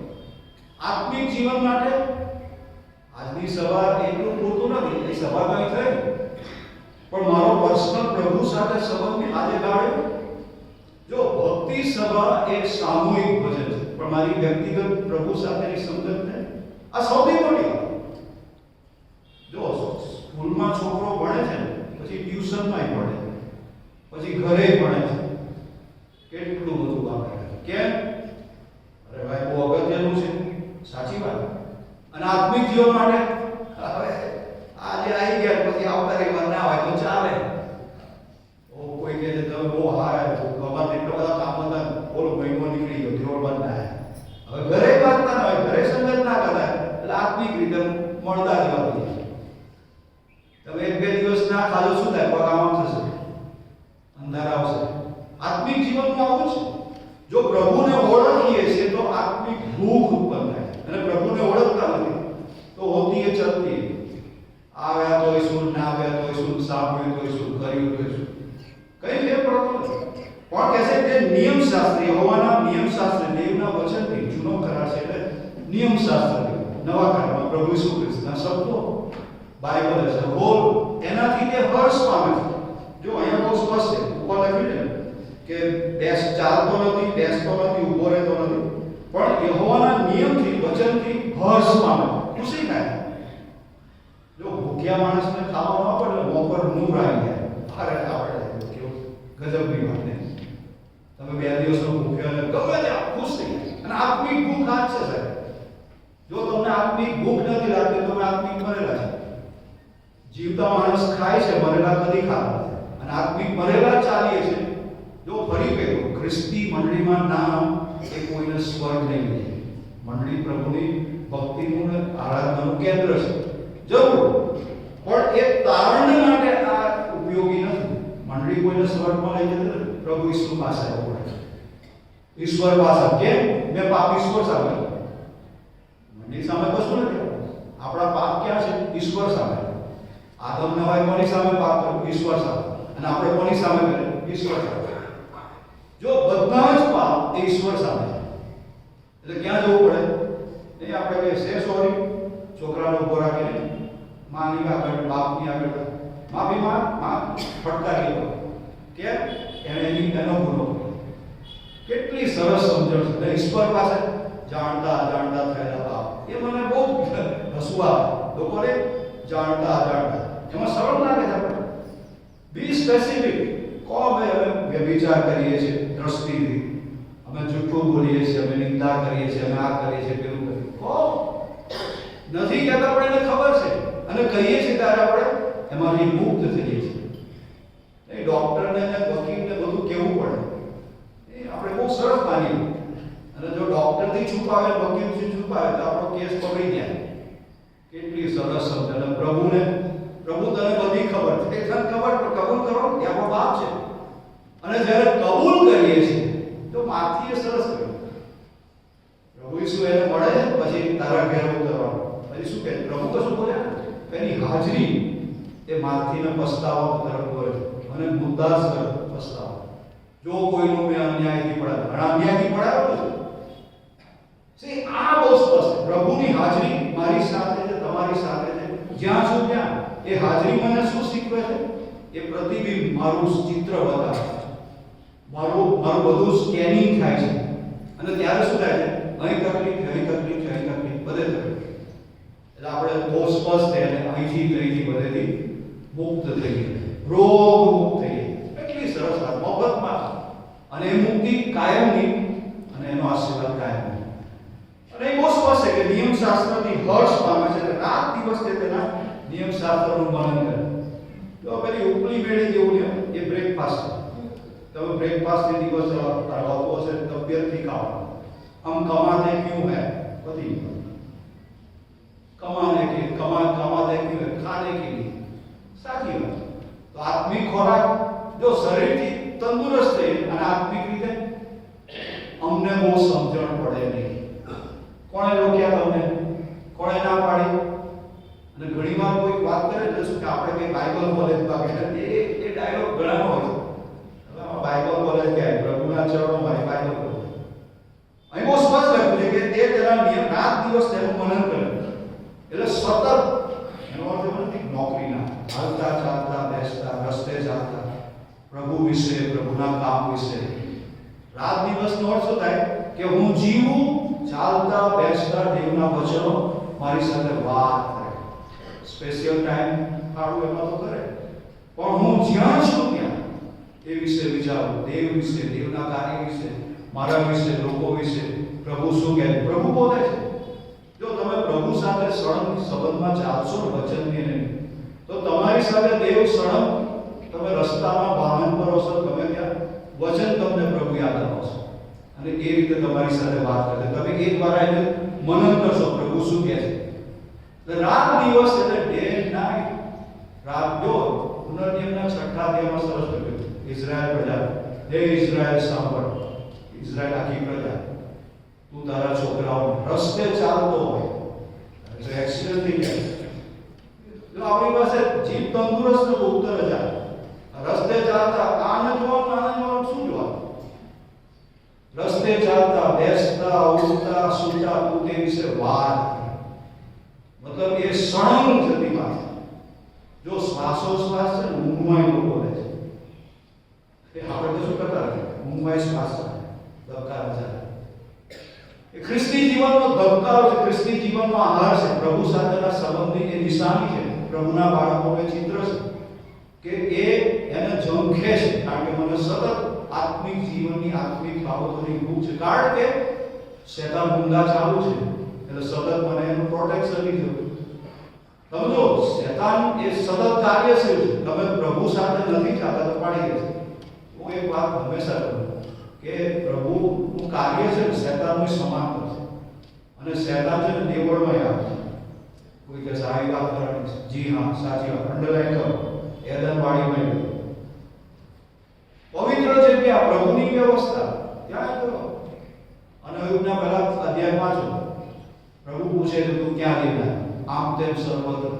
આત્મિક જીવન માટે આજની સવાર એટલું પૂરતું નથી. એ સવાર કઈ થઈ, પણ મારો પર્સનલ પ્રભુ સાથે સંબંધ આજે ગાળ્યો. જો ભક્તિ સભા એક સામૂહિક ભજન છે, પણ મારી વ્યક્તિગત પ્રભુ સાથેની સંગત ને આ સૌથી મોટી વાત. જો સ્કૂલમાં છોકરો ભણે છે, પછી ટ્યુશનમાં ભણે છે, પછી ઘરે ભણે છે, કેટલું બધું કામ કરે છે. કેમ? અરે ભાઈ બહુ અગત્યનું છે. સાચી વાત. અને આત્મિક જીવન માટે હવે આજે આવી ગયા પછી આવતા રવિવાર ના હોય તો ચાલે. કોઈ કહે છે તમે બહુ હારા છો, અમારે એટલા બધા કામ હતા, બોલો મહિનો નીકળી ગયો, ધ્રોળ બંધ ના. હવે ઘરે વાંચતા ના હોય, ઘરે સંગત ના કરાય, એટલે આત્મિક રીતે મળતા જવા દઈએ. તમે 1-2 દિવસ ના ખાજો, શું થાય? પગ આમ થશે, અંધાર આવશે. આત્મિક જીવનમાં આવું છે. જો પ્રભુને ઓળખીએ છીએ તો આત્મિક ભૂખ ઉત્પન્ન થાય. અને પ્રભુને ઓળખતા નથી તો હોતી એ ચલતી. આવ્યા તોય શું, ના આવ્યા તોય શું, સાંભળ્યું તોય શું, કર્યું તોય શું, કઈ ફેર પડતો નથી. પણ કહે છે કે નિયમશાસ્ત્ર, યહોવાના નિયમશાસ્ત્ર, દેવના વચનથી, જૂનો કરાર છે એટલે નિયમશાસ્ત્ર, નવા કરારમાં પ્રભુ ઈસુ ખ્રિસ્તના શબ્દો, બાઇબલ છે હોલ, એનાથી તે હર્ષ પામે છે. જો અહીંયા બહુ સ્પષ્ટ છે, ઉપર લખ્યું છે કે ચાલતો નથી, બેસતો નથી, ઊભો રહેતો નથી, પણ યહોવાના નિયમથી, વચનથી હર્ષ પામે, ખુશી થાય. જો ભૂખ્યા માણસને ખાવા ન પડે, મોં પર નૂર આવી જાય, અરે આપણે કેવું ગજબની વાત ને. તમે 2 દિવસનો ભૂખ્યા ને ગમે ત્યાં ખુશ થઈ જાય. અને આત્મિક ભૂખ આ છે સાહેબ. જો તમને આત્મિક ભૂખ નથી લાગતી તો તમે આત્મિક મરેલા છે. જીવતા માણસ ખાય છે, મરેલા કદી ખાતા નથી. અને આત્મિક મરેલા ચાલીએ છે. જો ફરી કહ્યું, ખ્રિસ્તી મંડળીમાં નામ એ કોઈને સ્વર્ગ નહીં લે. મંડળી પ્રભુની ભક્તિનું આરાધનાનું કેન્દ્ર છે, જરૂર, પણ એ તારણને માટે આ ઉપયોગી નથી. મંડળી કોઈને સ્વર્ગમાં લઈ જતી નથી. પ્રભુ ઈસુ પાસે આવવું પડે, ઈશ્વર પાસે. કેમ? મેં પાપ ઈશ્વર સામે, મંડળી સામે કશું નથી. આપણા પાપ ક્યાં છે? ઈશ્વર સામે. આદમ નવાય કોની સામે પાપ કર્યું? ઈશ્વર સામે. અને આપણે કોની સામે કરીએ? ઈશ્વર સામે. જો બધા જ પાપ એ ઈશ્વર સામે છે, એટલે ક્યાં જવું પડે? નહીં આપણે કહીએ છે સોરી, છોકરાનો ઉભો રાખીને માની આગળ, બાપની આગળ માફી માં ફટકારી દો કે એને એનો ગુનો કર્યો. કેટલી સરસ સમજણ છે ઈશ્વર પાસે. જાણતા અજાણતા થયેલા પાપ, એ મને બહુ હસવું આવે. લોકોને જાણતા અજાણતા એમાં સરળ લાગે છે. આપણે બી સ્પેસિફિક. કહો ભાઈ અમે વ્યભિચાર કરીએ છીએ દ્રષ્ટિથી, અમે જૂઠું બોલીએ છીએ, અમે નિંદા કરીએ છીએ, અમે આ કરીએ છીએ, પેલું કરીએ. કહો. નથી કહેતા પણ એને ખબર છે, અને કહીએ છીએ ત્યારે આપણે એમાંથી મુક્ત થઈએ છીએ. એ ડોક્ટરને ને વકીલને બધું કહેવું પડે. એ આપણે બહુ સરસ માનીએ. અને જો ડોક્ટરથી છુપાવે, વકીલથી છુપાવે તો આપણો કેસ પકડી જાય. કેટલી સરસ સમજણ. પ્રભુને, પ્રભુ તને બધી ખબર છે, તને ખબર, પણ કબૂલ કરો એ આપણો બાપ છે. અને જ્યારે કબૂલ કરીએ છીએ તો માથી એ સરસ કર્યું. પ્રભુ ઈસુ એને મળે છે, પછી તારા ઘેર ઉતરવાનું. પછી શું કહે? પ્રભુ કશું બોલ્યા? એની હાજરી એ માથીને પસ્તાવા તરફ દોરે છે. અને મુદ્દાસર પસ્તાવા. જો કોઈનું મેં અન્યાયથી પડાવ્યું, ઘણા અન્યાયથી પડાવ્યો છે. આ બહુ સ્પષ્ટ. પ્રભુની હાજરી મારી સાથે છે, તમારી સાથે છે. જ્યાં છું ત્યાં એ હાજરી મને શું શીખવે છે? એ પ્રતિબિંબ, મારું ચિત્ર બતાવે છે. મારું બધું સ્કેનિંગ થાય છે. અને ત્યારે શું થાય છે? અહીં તકલીફ, અહીં તકલીફ, અહીં તકલીફ, બધે તકલીફ. એટલે આપણે બહુ સ્પષ્ટ છે. અને અહીંથી બધેથી મુક્ત થઈએ, રોગ મુક્ત થઈએ. એટલી સરસ વાત, મફતમાં. અને એ મુક્તિ કાયમની, અને એનો આશીર્વાદ કાયમની. અને એ બહુ સ્પષ્ટ છે કે નિયમશાસ્ત્રથી હર્ષ પામે છે. રાત દિવસ તે તેના નિયમશાસ્ત્રનું મનન કરે. તો પેલી ઉપલી મેળી જેવું ને એ બ્રેકફાસ્ટ છે. તમે બ્રેકફાસ્ટ के દિવસ होतो હશે તબિયતથી ખાઓ. हम कमाते क्यों है? पति कमाते क्यों है? खाने के लिए. साची बात. तो आत्मिक ખોરાક જો શરીરથી તંદુરસ્ત છે અને આત્મિક રીતે અમને બહુ સમજણ પડે નહીં. કોણે રોક્યા તમને? કોણે ના પાડી? અને ઘણીવાર કોઈ વાત કરે એટલે શું કે આપણે કઈ બાઇબલ કોલેજમાં ગયા, એ ડાયલોગ ઘણા હોય છે. બાઇબલ કોલેજ કે પ્રભુના ચરણોમાં બાઇબલ કોલેજ. અહીં બહુ સ્પષ્ટ લખ્યું છે કે તે તેના નિયમ રાત દિવસ તેનું મનન કરે. એટલે સતત, એનો અર્થ એવો નથી નોકરીના, હાલતા ચાલતા બેસતા, રસ્તે ચાલતા, પ્રભુ વિશે, પ્રભુના કામ વિશે રાત દિવસનો અર્થ શું થાય? કે હું જીવું, ચાલતા બેસતા દેવના વચનો મારી સાથે વાત કરે. સ્પેશિયલ ટાઈમ કાઢું એમાં તો કરે, પણ હું જ્યાં છું ત્યાં એ વિશે વિચારું, દેવ વિશે, દેવના કાર્ય વિશે, મારા વિશે, લોકો વિશે. પ્રભુ શું કહે? પ્રભુ બોલે છે. જો તમે પ્રભુ સાથે સળંગ સંબંધમાં ચાલશો, વચનની નહીં, તો તમારી સાથે દેવ સળંગ, તમે રસ્તામાં, વાહન પર હશો, તમે ત્યાં વચન તમને પ્રભુ યાદ અપાવશે. અને એ રીતે તમારી સાથે વાત કરે. તમે એ દ્વારા એને મનન કરશો, પ્રભુ શું કહે છે. રાત દિવસ એટલે ડે એન્ડ નાઇટ. રાત જો પુનર્નિયમના 6ઠ્ઠા અધ્યાયમાં સરસ લખ્યું, ઇઝરાયલ પ્રજા, હે ઇઝરાયલ સાંભળ, ઇઝરાયલ આખી પ્રજા, તું તારા છોકરાઓને રસ્તે ચાલતો હોય એટલે એક્સિડન્ટ થઈ જાય. જો આપણી પાસે જીભ તંદુરસ્ત તો ઉત્તર જાય. રસ્તે ચાલતા આને જોવાનું શું જોવાનું? રસ્તે ચાલતા બેસતા, ઉઠતા, સૂતા, તું તે વિશે વાત. મતલબ એ સળંગ જતી વાત. જો શ્વાસોશ્વાસ છે ને, ઊંઘમાં લોકો બોલે છે. એ આપણે તો શું કરતા રહે? ઊંઘમાં શ્વાસ ધબકારો છે. એ ખ્રિસ્તી જીવનનો ધબકારો છે, ખ્રિસ્તી જીવનનો આહાર છે. પ્રભુ સાથેના સંબંધની એ નિશાની છે. પ્રભુના બાળકોનું ચિત્ર છે કે એને ઝંખે છે. કારણ કે મને સતત આત્મિક જીવનની, આત્મિક બાબતોની ભૂખ છે. કારણ કે શેતાન ઊંધા ચાલુ છે, એટલે સતત મને એનું પ્રોટેક્શનની જરૂર. તમે જો શેતાન એ સતત કાર્યશીલ છે. તમે પ્રભુ સાથે નથી ચાલતા તો પાડી દેશે. હું એક વાત હંમેશા કહું કે પ્રભુનું કાર્ય છે ને શેતાનનું સમાંતર છે. અને શેતાન છે ને દેવળમાં આવે છે. કોઈ કે સારી વાત કરવાની છે, જી હા સાચી વાત, અંડરલાઈન કરો. એદનવાડીમાં પવિત્ર જગ્યા, પ્રભુની વ્યવસ્થા ત્યાં કરો. અને અયુબના પહેલા અધ્યાયમાં છો, પ્રભુ પૂછે છે તું ક્યાં દેવના? આમ તેમ સર્વત્ર.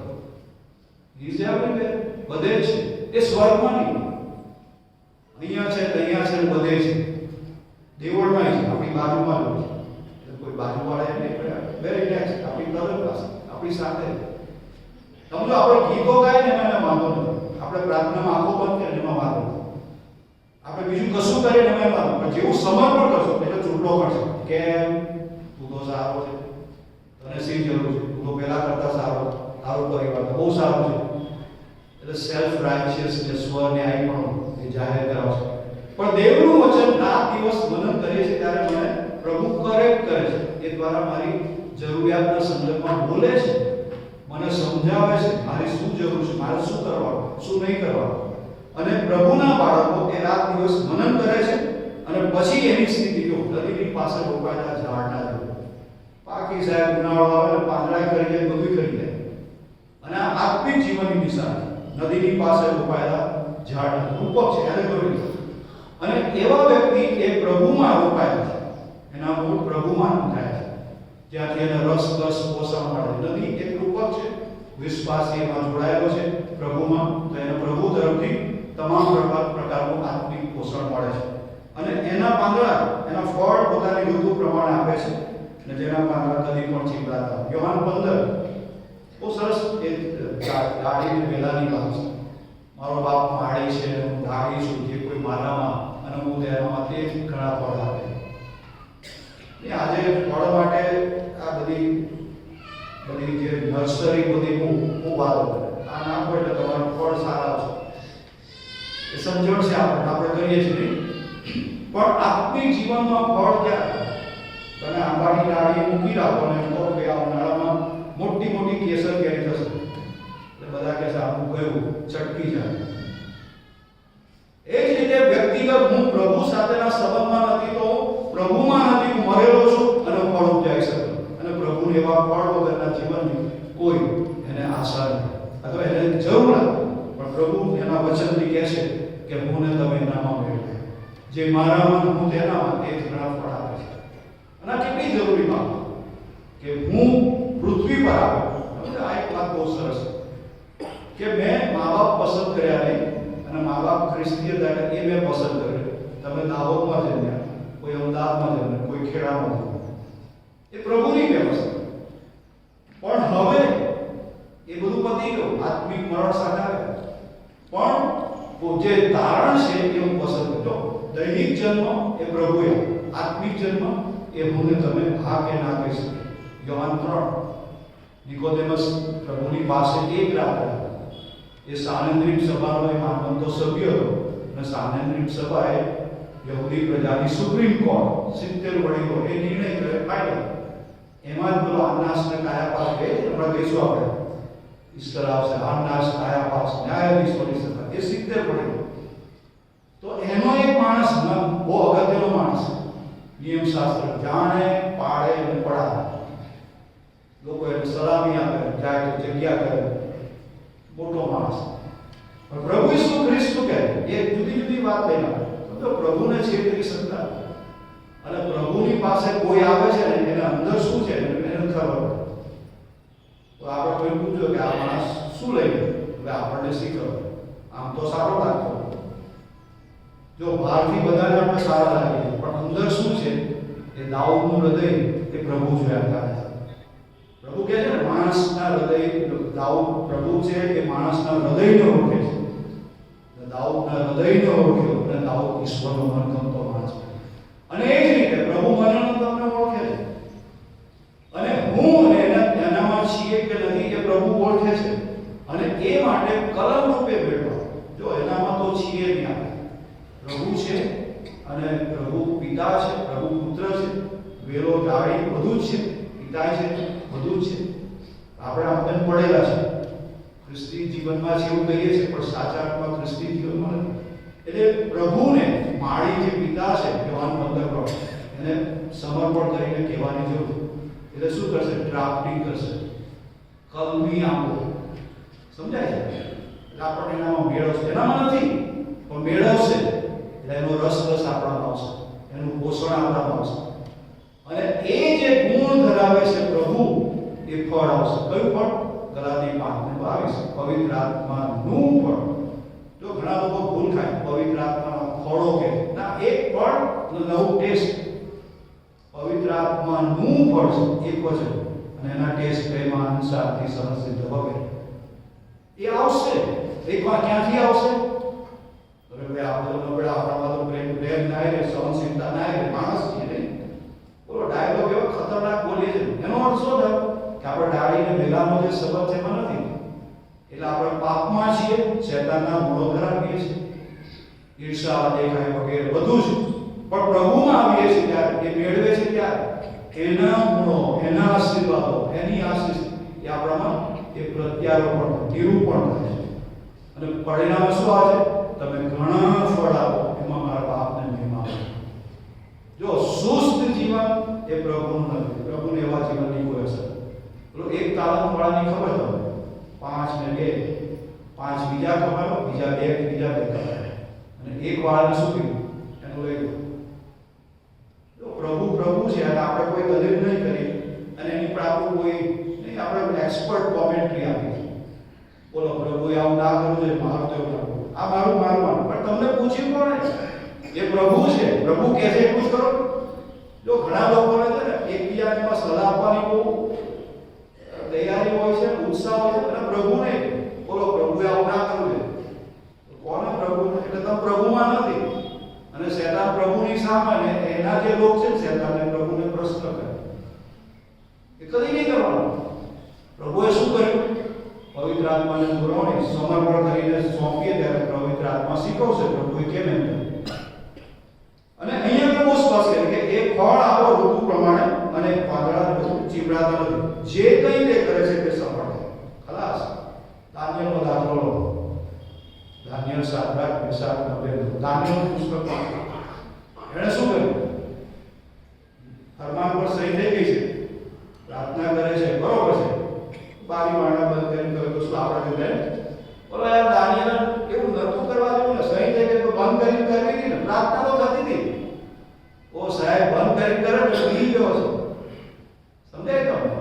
બધે છે. એ સ્વર્ગમાં નહીં, બાજુવાળા એમ નહીં કર્યા, વેરી નેક્સ્ટ આપણી તરફ પાસે, આપણી સાથે. સમજો આપણે ગીતો ગાય ને એમાં વાંધો નથી, આપણે પ્રાર્થનામાં આંખો બંધ કરીને એમાં વાંધો નથી, આપણે બીજું કશું કરીએ ને એમાં વાંધો, પણ જેવું સમર્પણ કરશો એટલે ચૂંટલો પડશે. કેમ? તું તો સારો છે, તને શી જરૂર છે, તું તો પેલા કરતા સારો, તારો પરિવાર તો બહુ સારો છે. એટલે સેલ્ફ રાઇચિયસ કે સ્વ ન્યાય પણ એ જાહેર કરાવશે. પણ દેવનું વચન રાત દિવસ મનન કરે છે ત્યારે મને પ્રભુ કરેક્ટ કરે છે, એ દ્વારા મારી જરૂરિયાતના સંદર્ભમાં બોલે છે, મને સમજાવે છે મારી શું જરૂર છે, મારે શું કરવાનું, શું નહીં કરવાનું. અને પ્રભુના બાળકો એ રાત દિવસ મનન કરે છે અને પછી એની સ્થિતિ જો નદીની પાસે રોપાયેલા ઝાડના જેવું પાકી સાહેબ ઉનાળો આવે ને પાંદડા કરી જાય, બધું કરી જાય. અને આ આત્મિક જીવનની નિશાની નદીની પાસે રોપાયેલા ઝાડના રૂપક છે, એલેગોરી. અને એવા વ્યક્તિ એ પ્રભુમાં રોપાયેલા છે, એના મૂળ પ્રભુમાં નોંધાય છે, જ્યાંથી એને રસ પોષણ મળે. નદી એક રૂપક છે, વિશ્વાસ એમાં જોડાયેલો છે પ્રભુમાં, તો એને પ્રભુ તરફથી તમામ પ્રકારનું આત્મિક પોષણ મળે છે. અને એના પાંદડા એના ફળ પોતાની ઋતુ પ્રમાણે આપે છે, અને જેના પાંદડા કદી પણ ચીકડાતા. યોહાન 15 બહુ સરસ એ ડાળીની વેલાની વાત છે. મારો બાપ માળી છે, હું ડાળી છું, જે કોઈ મારામાં અને હું તેનામાં તે જ ઘણા ફળ આપે. આજે ફળ માટે આ બધી જે નર્સરી બધી હું વાતો કરે, આ નાખો એટલે તમારું ફળ સારા છે, એ સમજણ છે આપણે કરીએ છીએ નહીં. પણ આત્મિક જીવનમાં ફળ ક્યાં? તમે આંબાની ડાળી મૂકી રાખો ને કહો કે આ ઉનાળામાં મોટી મોટી કેસર કેરી થશે, એટલે બધા કહે છે આવું ગયું, ચટકી જાય. એ જ રીતે વ્યક્તિગત હું પ્રભુ સાથેના સંબંધમાં નથી તો પ્રભુમાં નથી, હું મરેલો છું અને ફળ ઉપજાવી શકું. અને પ્રભુને એવા ફળ વગરના જીવનની કોઈ એને આશા નથી અથવા એને જરૂર નથી. પણ પ્રભુ એના વચનથી કહે છે કે હું ને તમે એનામાં મેળવે, જે મારામાં હું તેનામાં, તે જ ઘણા ફળ આપે છે. અને આ કેટલી જરૂરી વાત કે હું પૃથ્વી પર આવ્યો. આ એક વાત બહુ સરસ કે મેં મા બાપ પસંદ કર્યા નહીં, અને મા બાપ ખ્રિસ્તીય હતા એ મેં પસંદ કર્યો. તમે દાહોદમાં જન્મ્યા, કોઈ અમદાવાદમાં જન્મ્યા, કોઈ ખેડામાં જન્મ્યા, એ પ્રભુની વ્યવસ્થા. પણ હવે એ બધું પતી ગયું, આત્મિક મરણ સાથે આવે. પણ જે તારણ છે એ હું પસંદ કર્યો. દૈહિક જન્મ એ પ્રભુએ, આત્મિક જન્મ એ હું ને તમે હા કે ના કહી શકીએ. યોહાન 3 નિકોદેમસ પ્રભુની પાસે એક રાત રહ્યા. એ સાનેદ્રીન સભાનો એ માનવંતો સભ્ય હતો, અને સાનેદ્રીન સભાએ યહૂદી પ્રજાની સુપ્રીમ કોર્ટ 70 વડીલો એ નિર્ણય કરે ફાઇનલ. એમાં જ પેલો આનાસ ને કાયાપાસ બે હમણાં કહીશું આપણે, ઈશ્વર આવશે, આનાસ કાયાપાસ ન્યાયાધીશોની સભા, એ 70 વડીલો. તો એનો એક માણસ બહુ અગત્યનો માણસ, નિયમશાસ્ત્ર જાણે, પાડે અને પડાવે. લોકો એને સલામી આપે, જાય તો જગ્યા કરે, મોટો માણસ. પણ પ્રભુ ઈસુ ખ્રિસ્ત કહે એ જુદી જુદી વાત લઈને આવે. તો પ્રભુને છેતરી શકતા, અને પ્રભુની પાસે કોઈ આવે છે ને એને અંદર શું છે એને ખબર. તો આપણે કોઈ પૂછ્યો કે આ માણસ શું લઈ ગયો, હવે આપણને શી ખબર? આમ તો સારો લાગતો, જો બહારથી બધાને આપણે સારા લાગીએ, પણ અંદર શું છે એ દાઉદનું હૃદય એ પ્રભુ જોયા કરે છે. પ્રભુ કહે છે ને માણસના હૃદય, દાઉદ પ્રભુ છે કે માણસના હૃદયને ઓળખે છે. દાઉદના હૃદયને ઓળખ્યો અને દાઉદ ઈશ્વરનો મનગમતો માણસ. અને એ જ રીતે પ્રભુ મને તમને ઓળખે છે, અને હું એનામાં છીએ કે નથી એ પ્રભુ ઓળખે છે. અને એ માટે કલમ રૂપે બેઠો, જો એનામાં તો છીએ નહીં આપણે. પ્રભુ છે, અને પ્રભુ પિતા છે, પ્રભુ પુત્ર છે, વેલો ડાળી બધું જ છે, પિતા છે, બધું જ છે. આપણે આપણે પડેલા છે ખ્રિસ્તી જીવનમાં છે એવું કહીએ છીએ, પણ સાચા અર્થમાં ખ્રિસ્તી જીવનમાં નથી. એટલે પ્રભુને માળી જે પિતા છે, યોહાન 15 એને સમર્પણ કરીને કહેવાની જરૂર. એટલે શું કરશે? ડ્રાફ્ટિંગ કરશે, કલમી આપો. સમજાય છે? એટલે આપણને એનામાં મેળવશે, એનામાં નથી પણ મેળવશે. એટલે એનો રસ આપણામાં આવશે, એનું પોષણ આપણામાં આવશે. અને એ જે ગુણ ધરાવે છે પ્રભુ, એ ફળ આવશે. કયું ફળ? ગલાતી 5:22 પવિત્ર આત્માનું ફળ. જો ઘણા લોકો ભૂલ ખાય, પવિત્ર આત્માના ફળો કે ના, એક ફળ નવું ટેસ્ટ. પવિત્ર આત્માનું ફળ છે એક વચન અને એના ટેસ્ટ પ્રેમ આનંદ શાંતિ સહનશીલતા વગેરે એ આવશે. એકવાર ક્યાંથી આવશે? અરે ભાઈ આપણે તો નબળા, આપણામાં તો પ્રેમ ના રહે, સહનશીલતા ના રહે, માણસ છીએ નહીં. બોલો ડાયલોગ એવો ખતરનાક બોલીએ છે. એનો અર્થ શું થાય કે આપણે ડાળીને વેલાનો જે સંબંધ છે એમાં નથી. એટલે આપણે પાપમાં છીએ, શૈતાનના મૂળો ધરાવીએ છીએ, ઈર્ષા, દેખાય વગેરે બધું છે. પણ પ્રભુમાં આવીએ છીએ ત્યારે એ મેળવે છે ત્યારે એના ગુણો, એના આશીર્વાદો, એની આશીષ એ આપણામાં એ પ્રત્યારોપણ, નિરૂપણ થાય છે. અને પરિણામ શું આવે છે? તમે ઘણા ફળ આપો, એમાં મારા બાપને મહિમા આવે. જો સુસ્ત જીવન એ પ્રભુનું નથી, પ્રભુને એવા જીવનની કોઈ અસર. પેલો એક તાલંત વાળાની ખબર તમને, 5 ને 2, 5 બીજા કમાયો, બીજા 2 કમાયો, અને એક વાળાને શું કીધું? એનું લઈ ગયું. પ્રભુ છે અને આપણે કોઈ દલીલ નહીં કરી અને એની પર આપણું કોઈ નહીં, આપણે એક્સપર્ટ કોમેન્ટ્રી આપી. બોલો પ્રભુએ આવું ના કરવું જોઈએ, મારું તો એવું લાગવું, આ મારું માનવાનું. પણ તમને પૂછ્યું કોણે? એ પ્રભુ છે. પ્રભુ કહે છે એટલું જ કરો. જો ઘણા લોકોને છે ને એકબીજાને સલાહ આપવાની બહુ તૈયારી હોય છે, ઉત્સાહ હોય છે, અને પ્રભુને બોલો પ્રભુએ આવું ના કરવું જોઈએ. કોને? પ્રભુ. એટલે તમે પ્રભુમાં નથી. અને શૈતાન પ્રભુની સામે એના જે લોક છે શૈતાનને પ્રભુને પ્રશ્ન કરે એ કદી નહીં કરવાનો. પ્રભુએ શું કર્યું? પવિત્ર આત્માને પુરવણી સમર્પણ કરીને સોંપીએ ત્યારે પવિત્ર આત્મા શીખવશે પ્રભુએ કેમ એમ કર્યું. અને અહીંયા તો બહુ સ્પષ્ટ છે કે એ ફળ આપો ઋતુ પ્રમાણે અને વાદળા બધું ચીવડાતા નથી. જે કંઈ તે કરે છે તે સફળ થાય. ખલાસ. દાનિયેલનો દાખલો લો. દાનિયેલ, શાદ્રાક, મેશાક, અબેદnego. દાનિયેલનું પુસ્તકમાં એણે શું કર્યું? ફરમાન પર સહી થઈ ગઈ છે, પ્રાર્થના કરે છે, બરોબર છે, બારી બારણા બંધ કરીને કહ્યું તો શું આપણે કહેવાય? બોલો યાર દાનિયેલ એવું નતું કરવા જેવું ને, સહી થઈ ગઈ તો બંધ કરીને કરવી હતી ને, પ્રાર્થના તો થતી હતી. ઓ સાહેબ બંધ કરીને કરે તો ભૂલી ગયો છે. સમજાય તમને?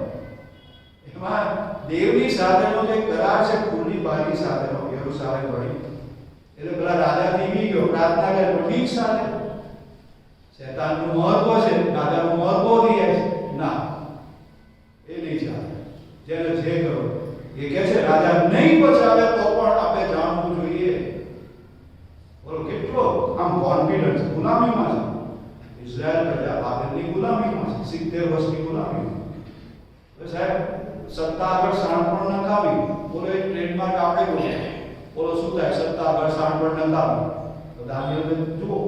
એમાં દેવની સાથેનો જે કરાર છે, ફૂલની બારી સાથેનો, યરુશલેમ વળી, એટલે પેલા રાજા થી ગયો, પ્રાર્થના કરે તો ઠીક સાથે. શૈતાનનું મહત્વ છે, રાજાનું મહત્વ વધી જાય છે. ના, એ નહીં ચાલે. જેને જે કરો એ કહે છે રાજા નહીં બચાવે તો પણ આપણે જાણવું જોઈએ. બોલો કેટલો આમ કોન્ફિડન્સ. ગુલામીમાં છે ઇઝરાયલ પ્રજા, બાબેલની ગુલામીમાં છે, 70 વર્ષની ગુલામીમાં. તો સાહેબ સત્તા આગળ સાણપણ નકામી. બોલો એક ટ્રેડમાર્ક આપણે બોલે. બોલો શું થાય? સત્તા આગળ સાણપણ નકામી. તો દાનિયેલને જુઓ,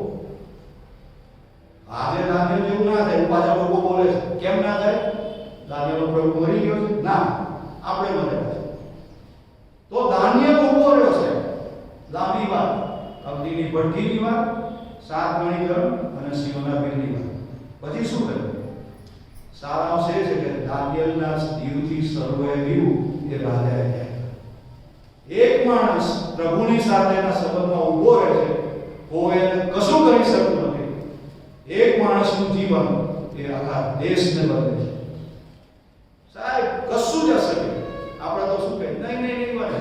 આજે દાનિયેલ જેવું ના થાય. પાછા લોકો બોલે છે કેમ ના થાય? દાનિયેલનો પ્રભુ મરી ગયો છે? ના, આપણે મરેલા છે. તો દાનિયેલ ઉભો રહ્યો છે લાંબી વાત, અગ્નિની ભઠ્ઠીની વાત, 7 ગણી ગરમ અને સિંહોના બીરની વાત. પછી શું કર્યું? સારાંશ એ છે કે દાનિયેલના દીવથી સર્વોએ દીવું એ રાજાએ જાય. એક માણસ પ્રભુની સાથેના સંબંધમાં ઉભો રહે છે, કોઈ એને કશું કરી શકતું નથી. એક માણસનું જીવન એ આખા દેશને બદલે છે. સાહેબ કશું જ અસર નહીં. આપણે તો શું કહે નહીં નહીં નહીં બને.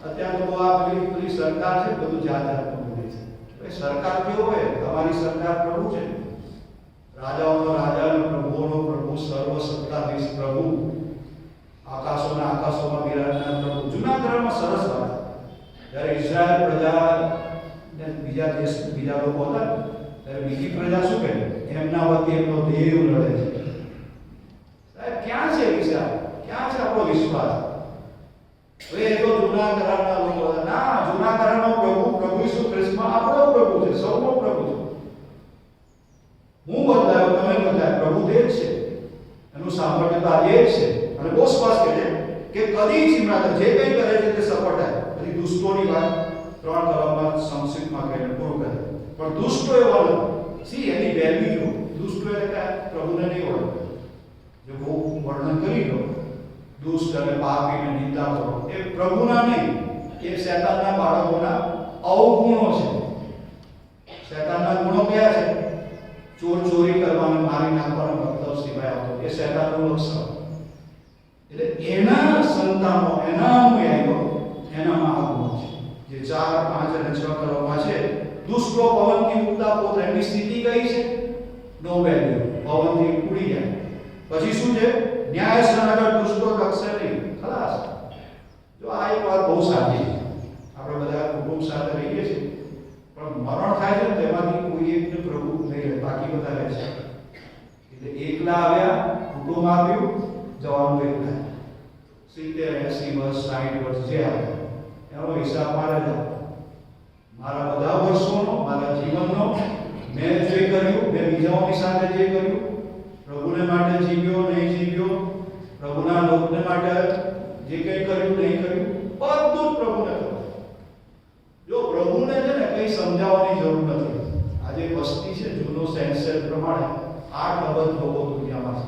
અત્યારે તો આ પેલી સરકાર છે, બધું જાતનું બોલે છે. ભાઈ સરકાર કેવો હોય? તમારી સરકાર પ્રભુ છે, રાજાઓનો રાજા અને પ્રભુઓનો પ્રભુ, સર્વસત્તાધીશ પ્રભુ, આકાશોના આકાશોમાં બિરાજનાર પ્રભુ. જૂના કરારમાં સરસ વાત. જ્યારે ઇઝરાયલ પ્રજા ને બીજા દેશ બીજા લોકો હતા ત્યારે બીજી પ્રજા શું કહે? એમના વતી એમનો દેવ લડે છે. સાહેબ ક્યાં છે વિચાર? ક્યાં છે આપણો વિશ્વાસ? હવે એ તો જૂના કરારના લોકો હતા. ના, જૂના કરારનો પ્રભુ પ્રભુ ઈસુ ખ્રિસ્તમાં આપણો પ્રભુ છે, સૌનો પ્રભુ છે. હું બદલાયો, તમે બદલાય, પ્રભુ દેવ છે. એનું સામર્થ્ય તો આજે જ છે. અને બહુ સ્પષ્ટ છે કે કદી ચીમડા જે કંઈ કરે છે તે સફળ થાય. પછી દુષ્ટોની વાત 3 કલમમાં સંક્ષિપ્તમાં કહીને પૂરું કરે. પણ દુષ્ટો એવા નથી. સી એની વેલ્યુ જો દુષ્ટો એટલે પ્રભુને નહીં ઓળખે. જો બહુ વર્ણન કરી લો, દુષ્ટ અને પાપીને નિંદા કરો, એ પ્રભુના નહીં, એ શૈતાનના બાળકોના અવગુણો છે. શૈતાનના ગુણો કયા છે? ચોરી કરવાનો, મારી નાખવાનો મતલબ સિવાય આવતો, એ શૈતાનનું લક્ષણ. એટલે એના સંતાનો, એના અનુયાયીઓ, એનામાં આ ગુણો છે. જે 4, 5 અને 6 કલમમાં છે. દુષ્ટો પવનથી ઉડતા પોત, એમની સ્થિતિ કઈ છે? નો વેલ્યુ, ભવનથી ઉડી જાય. પછી શું છે? ન્યાયસન આગળ દુષ્ટો ટકશે નહીં. ખલાસ. જો આ એક વાત બહુ સાચી છે. આપણે બધા કુટુંબ સાથે રહીએ છીએ, પણ મરણ થાય છે ને તેમાંથી કોઈ એકને પ્રભુ નહીં રહે, બાકી બધા રહે છે. એટલે એકલા આવ્યા, કુટુંબ આવ્યું, જવાનું એકલા. 70, 80 વર્ષ, 60 વર્ષ જે આવ્યા એનો હિસાબ મારે જ આપવો. મારા બધા વર્ષોનો, મારા જીવનનો મેં જે કર્યું, મેં બીજાઓની સાથે જે કર્યું, પ્રભુને માટે જીવ્યો, નહીં જીવ્યો, પ્રભુના લોકને માટે જે કંઈ કર્યું, નહીં કર્યું, બધું જ પ્રભુને કર્યું. જો પ્રભુને છે ને કંઈ સમજાવવાની જરૂર નથી. આજે વસ્તી છે, જૂનો સેન્સસ પ્રમાણે 8 અબજ લોકો દુનિયામાં છે.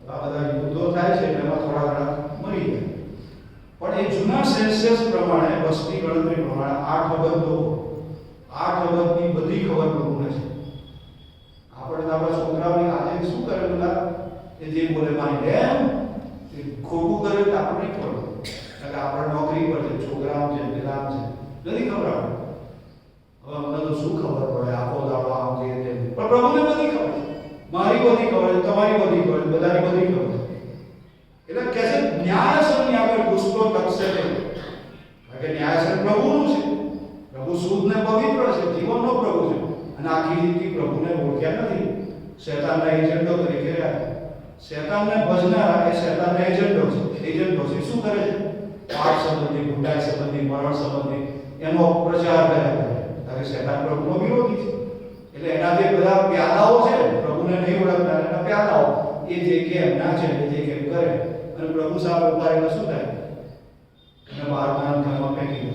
આ બધા યુદ્ધો થાય છે એમાં થોડા ઘણા મરી જાય, પણ એ જૂના સેન્સસ પ્રમાણે, વસ્તી ગણતરી પ્રમાણે 8 અબજ લોકો, 8 અબજની બધી ખબર પ્રભુને છે. આપણે આપણા છોકરાઓની આજે શું કરે બધા, એ જે બોલે માની એમ એ ખોટું કરે તો આપણે નહીં ખબર, કારણ કે આપણે નોકરી પર છે, છોકરાઓ છે, પેલા છે, નથી ખબર આપણે. હવે અમને તો શું ખબર પડે, આખો દાડો આમ છે તેમ, પણ પ્રભુને બધી ખબર છે. મારી બધી ખબર છે, તમારી બધી ખબર છે, બધાની બધી ખબર છે. એટલે કહે છે ન્યાયસનની આગળ દુષ્ટો ટકશે નહીં. કારણ કે ન્યાયસન પ્રભુનું છે. પ્રભુ શુદ્ધ ને પવિત્ર છે, જીવનનો પ્રભુ છે, અને આખી જિંદગી પ્રભુને ઓળખ્યા નથી. શૈતાનના એજન્ટો તરીકે રહ્યા. શૈતાનને ભજનારા એ શૈતાનના એજન્ટો છે. એજન્ટો છે શું કરે છે? પાપ સંબંધી, ગુંડાઈ સંબંધી, મરણ સંબંધી એનો પ્રચાર કર્યા કરે. કારણ કે શૈતાન પ્રભુનો વિરોધી છે. એટલે એના જે બધા પ્યાદાઓ છે, પ્રભુને નહીં ઓળખતા એના પ્યાદાઓ, એ જે કેમ ના છે, જે કેમ કરે, અને પ્રભુ સામે ઉતારીને શું થાય? અને બહારના ઘરમાં ફેંકી દે.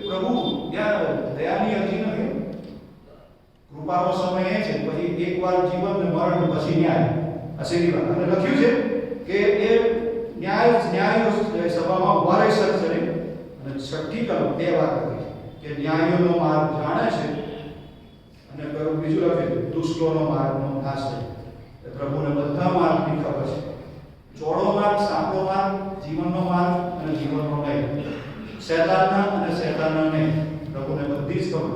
પ્રભુ ત્યાં દયાની અરજી નથી. કૃપાનો સમય એ છે, પછી એકવાર જીવન ને મરણ, પછી ન્યાય. અસેરી વાત. અને લખ્યું છે કે એ ન્યાય સભામાં ઉભા રહી શકશે નહીં. અને 6ઠી કલમ 2 વાત કરી કે ન્યાયનો માર્ગ જાણે છે, અને કયું બીજું લખ્યું દુષ્ટોનો માર્ગનો નાશ છે. પ્રભુને બધા માર્ગની ખબર છે. ચોડો માર્ગ, સાંકડો માર્ગ, જીવનનો માર્ગ અને જીવનનો નહીં. શૈતાનના અને શૈતાનના નહીં. પ્રભુને બધી જ ખબર.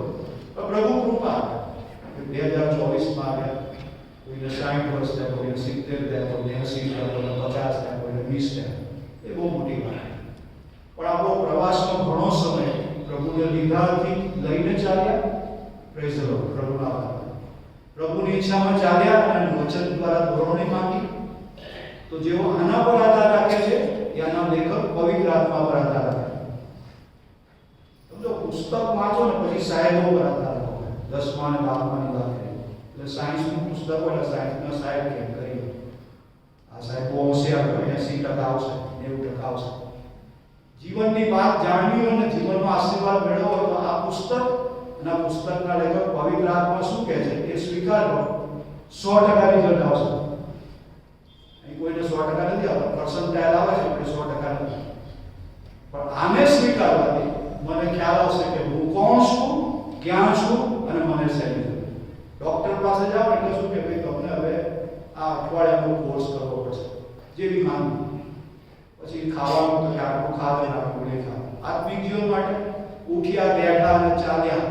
પણ પ્રભુ કૃપા 2024માં આવ્યા. કોઈને 60 વર્ષ થયા, કોઈને 70 થયા, કોઈને 80 થયા, કોઈને 50 થયા, કોઈને 20 થયા. એ બહુ મોટી વાત. પણ આપણો પ્રવાસનો ઘણો સમય પ્રભુને લીધાથી લઈને ચાલ્યા. Praise the lord. પ્રભુના આભાર. પ્રભુની ઈચ્છામાં ચાલ્યા અને વચન દ્વારા દોરવણી માંગી. તો જેઓ આના પર આધાર રાખે છે, એ આના લેખક પવિત્ર આત્મા પર આધાર રાખે. સમજો, પુસ્તક વાંચો ને પછી સાહેબો પર આધાર રાખો. 10મા અને 12માની વાત કરીએ એટલે સાયન્સનું પુસ્તક હોય એટલે સાયન્સના સાહેબ કેમ કરીએ, આ સાહેબ બહુ હોશિયાર હોય, 80% આવશે, 90% આવશે. જીવનની વાત જાણવી હોય અને જીવનનો આશીર્વાદ મેળવવો હોય તો આ પુસ્તક અને આ પુસ્તકના લેખક પવિત્ર આત્મા શું કહે છે એ સ્વીકારો. 100% રિઝલ્ટ આવશે. અહીં કોઈને 100% નથી આવતા, પર્સન્ટાઇલ આવે છે એટલે 100% નથી. પણ આને સ્વીકારવાથી મને ખ્યાલ આવશે કે હું કોણ છું, ક્યાં છું અને મને શેની જરૂર. ડોક્ટર પાસે જાઓ એટલે શું કે ભાઈ તમને હવે આ અઠવાડિયાનો કોર્સ કરવો પડશે, જે બી માંગવું. પછી ખાવાનું તો કે આટલું ખાધું ને આટલું નહીં ખાધું. આત્મિક જીવન માટે ઉઠ્યા, બેઠા અને ચાલ્યા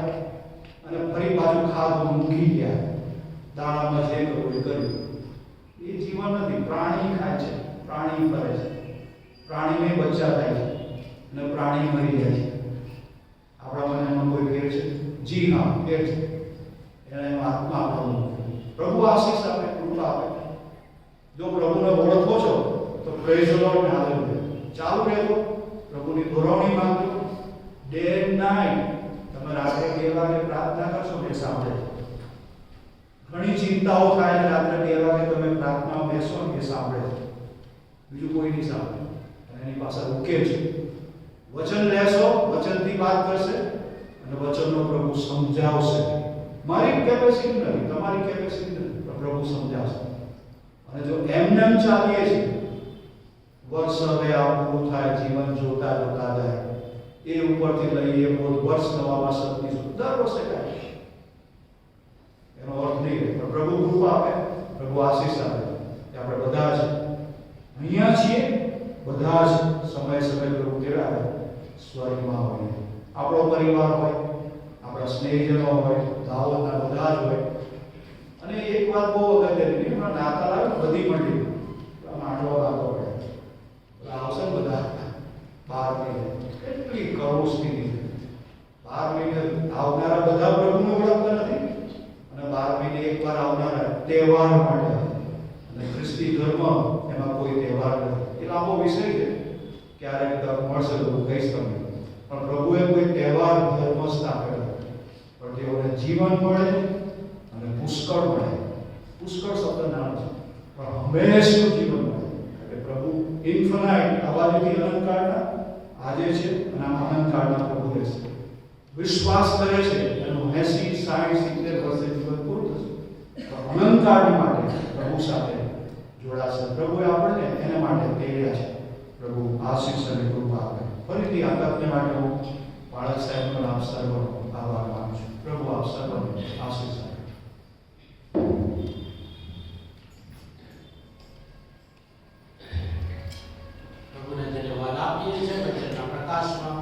અને ફરી પાછું ખાધું, મૂકી ગયા, દાણામાં જે કરવું એ કર્યું. એ જીવન નથી. પ્રાણી ખાય છે, પ્રાણી ફરે છે, પ્રાણીને બચ્ચા થાય છે અને પ્રાણી મરી જાય છે. આપણા મનમાં કોઈ ફેર છે? જી હા, ફેર છે. એને આત્મા આપણને પ્રભુ આશીષ આપે, કૃપા આપે. જો પ્રભુને ઓળખો છો તો પ્રેઝ ધ લોર્ડ ને હાલેલુયા ચાલુ રહેજો. પ્રભુની દોરવણી માંગજો. ડે એન્ડ નાઇટ તમે રાત્રે 2 વાગે પ્રાર્થના કરશો ને સાંભળે. ઘણી ચિંતાઓ થાય છે, રાત્રે 2 વાગે તમે પ્રાર્થનામાં બેસો ને એ સાંભળે. બીજું કોઈ નહીં સાંભળે. એની પાસે ઉકેલ છે. વચન લેશો, વચનથી વાત કરશે અને વચનનો પ્રભુ સમજાવશે. મારી કેપેસિટી નથી, તમારી કેપેસિટી નથી, પણ પ્રભુ સમજાવશે. અને જો એમ ચાલીએ છીએ, વર્ષ હવે પૂરું થાય, જીવન જોતા જોતા જાય, એ ઉપરથી લઈએ વર્ષ નવામાં સત્તીશું, દર વર્ષે કાંઈ એનો અર્થ નહીં રહે. પણ પ્રભુ કૃપા આપે, પ્રભુ આશીષ આપે કે આપણે બધા જ અહીંયા છીએ, બધા જ સમય સમય પ્રભુ તેડાવે સ્વર્ગમાં હોય. આપણો પરિવાર હોય, આપણા સ્નેહીજનો હોય, દાહોદના બધા જ હોય, અને એક વાત બહુ અગત્યની, એમાં નાતાલ આવે ને બધી મંડળી માંડવા વાતો પડે આવશે ને બધા બહાર લઈને કેટલી કરોડની બહાર લઈને આવનારા બધા પ્રભુને ઓળખતા નથી, અને 12 મહિને એકવાર આવનારા તહેવાર માટે અને ખ્રિસ્તી ધર્મ એમાં કોઈ તહેવાર નથી. એ લાંબો વિષય છે, ક્યારેક તક મળશે તો હું કહીશ તમને. પણ પ્રભુએ કોઈ તહેવાર ધર્મ સ્થાપેલો, પણ તેઓને જીવન મળે અને પુષ્કળ મળે. પુષ્કળ શબ્દ નામ છે, પણ હંમેશનું જીવન મળે. એટલે પ્રભુ ઇન્ફિનાઇટ આવાજથી અનંતકાળના આજે છે અને અનંતકાળના પ્રભુ રહેશે. વિશ્વાસ કરે છે એનું 80, 60, 70 વર્ષે જીવન પૂરું થશે, પણ અનંતકાળ માટે પ્રભુ સાથે જોડાશે. પ્રભુએ આપણને એના માટે તેડ્યા છે. પ્રભુ આશીષ અને કૃપા આપે. ફરીથી આ તકને માટે હું બાળક સાહેબનો આપ સર્વનો આભાર માનું છું. પ્રભુ આપ સર્વને આશીષ આપે. પ્રભુને ધન્યવાદ આપીએ છીએ. વચનના પ્રકાશમાં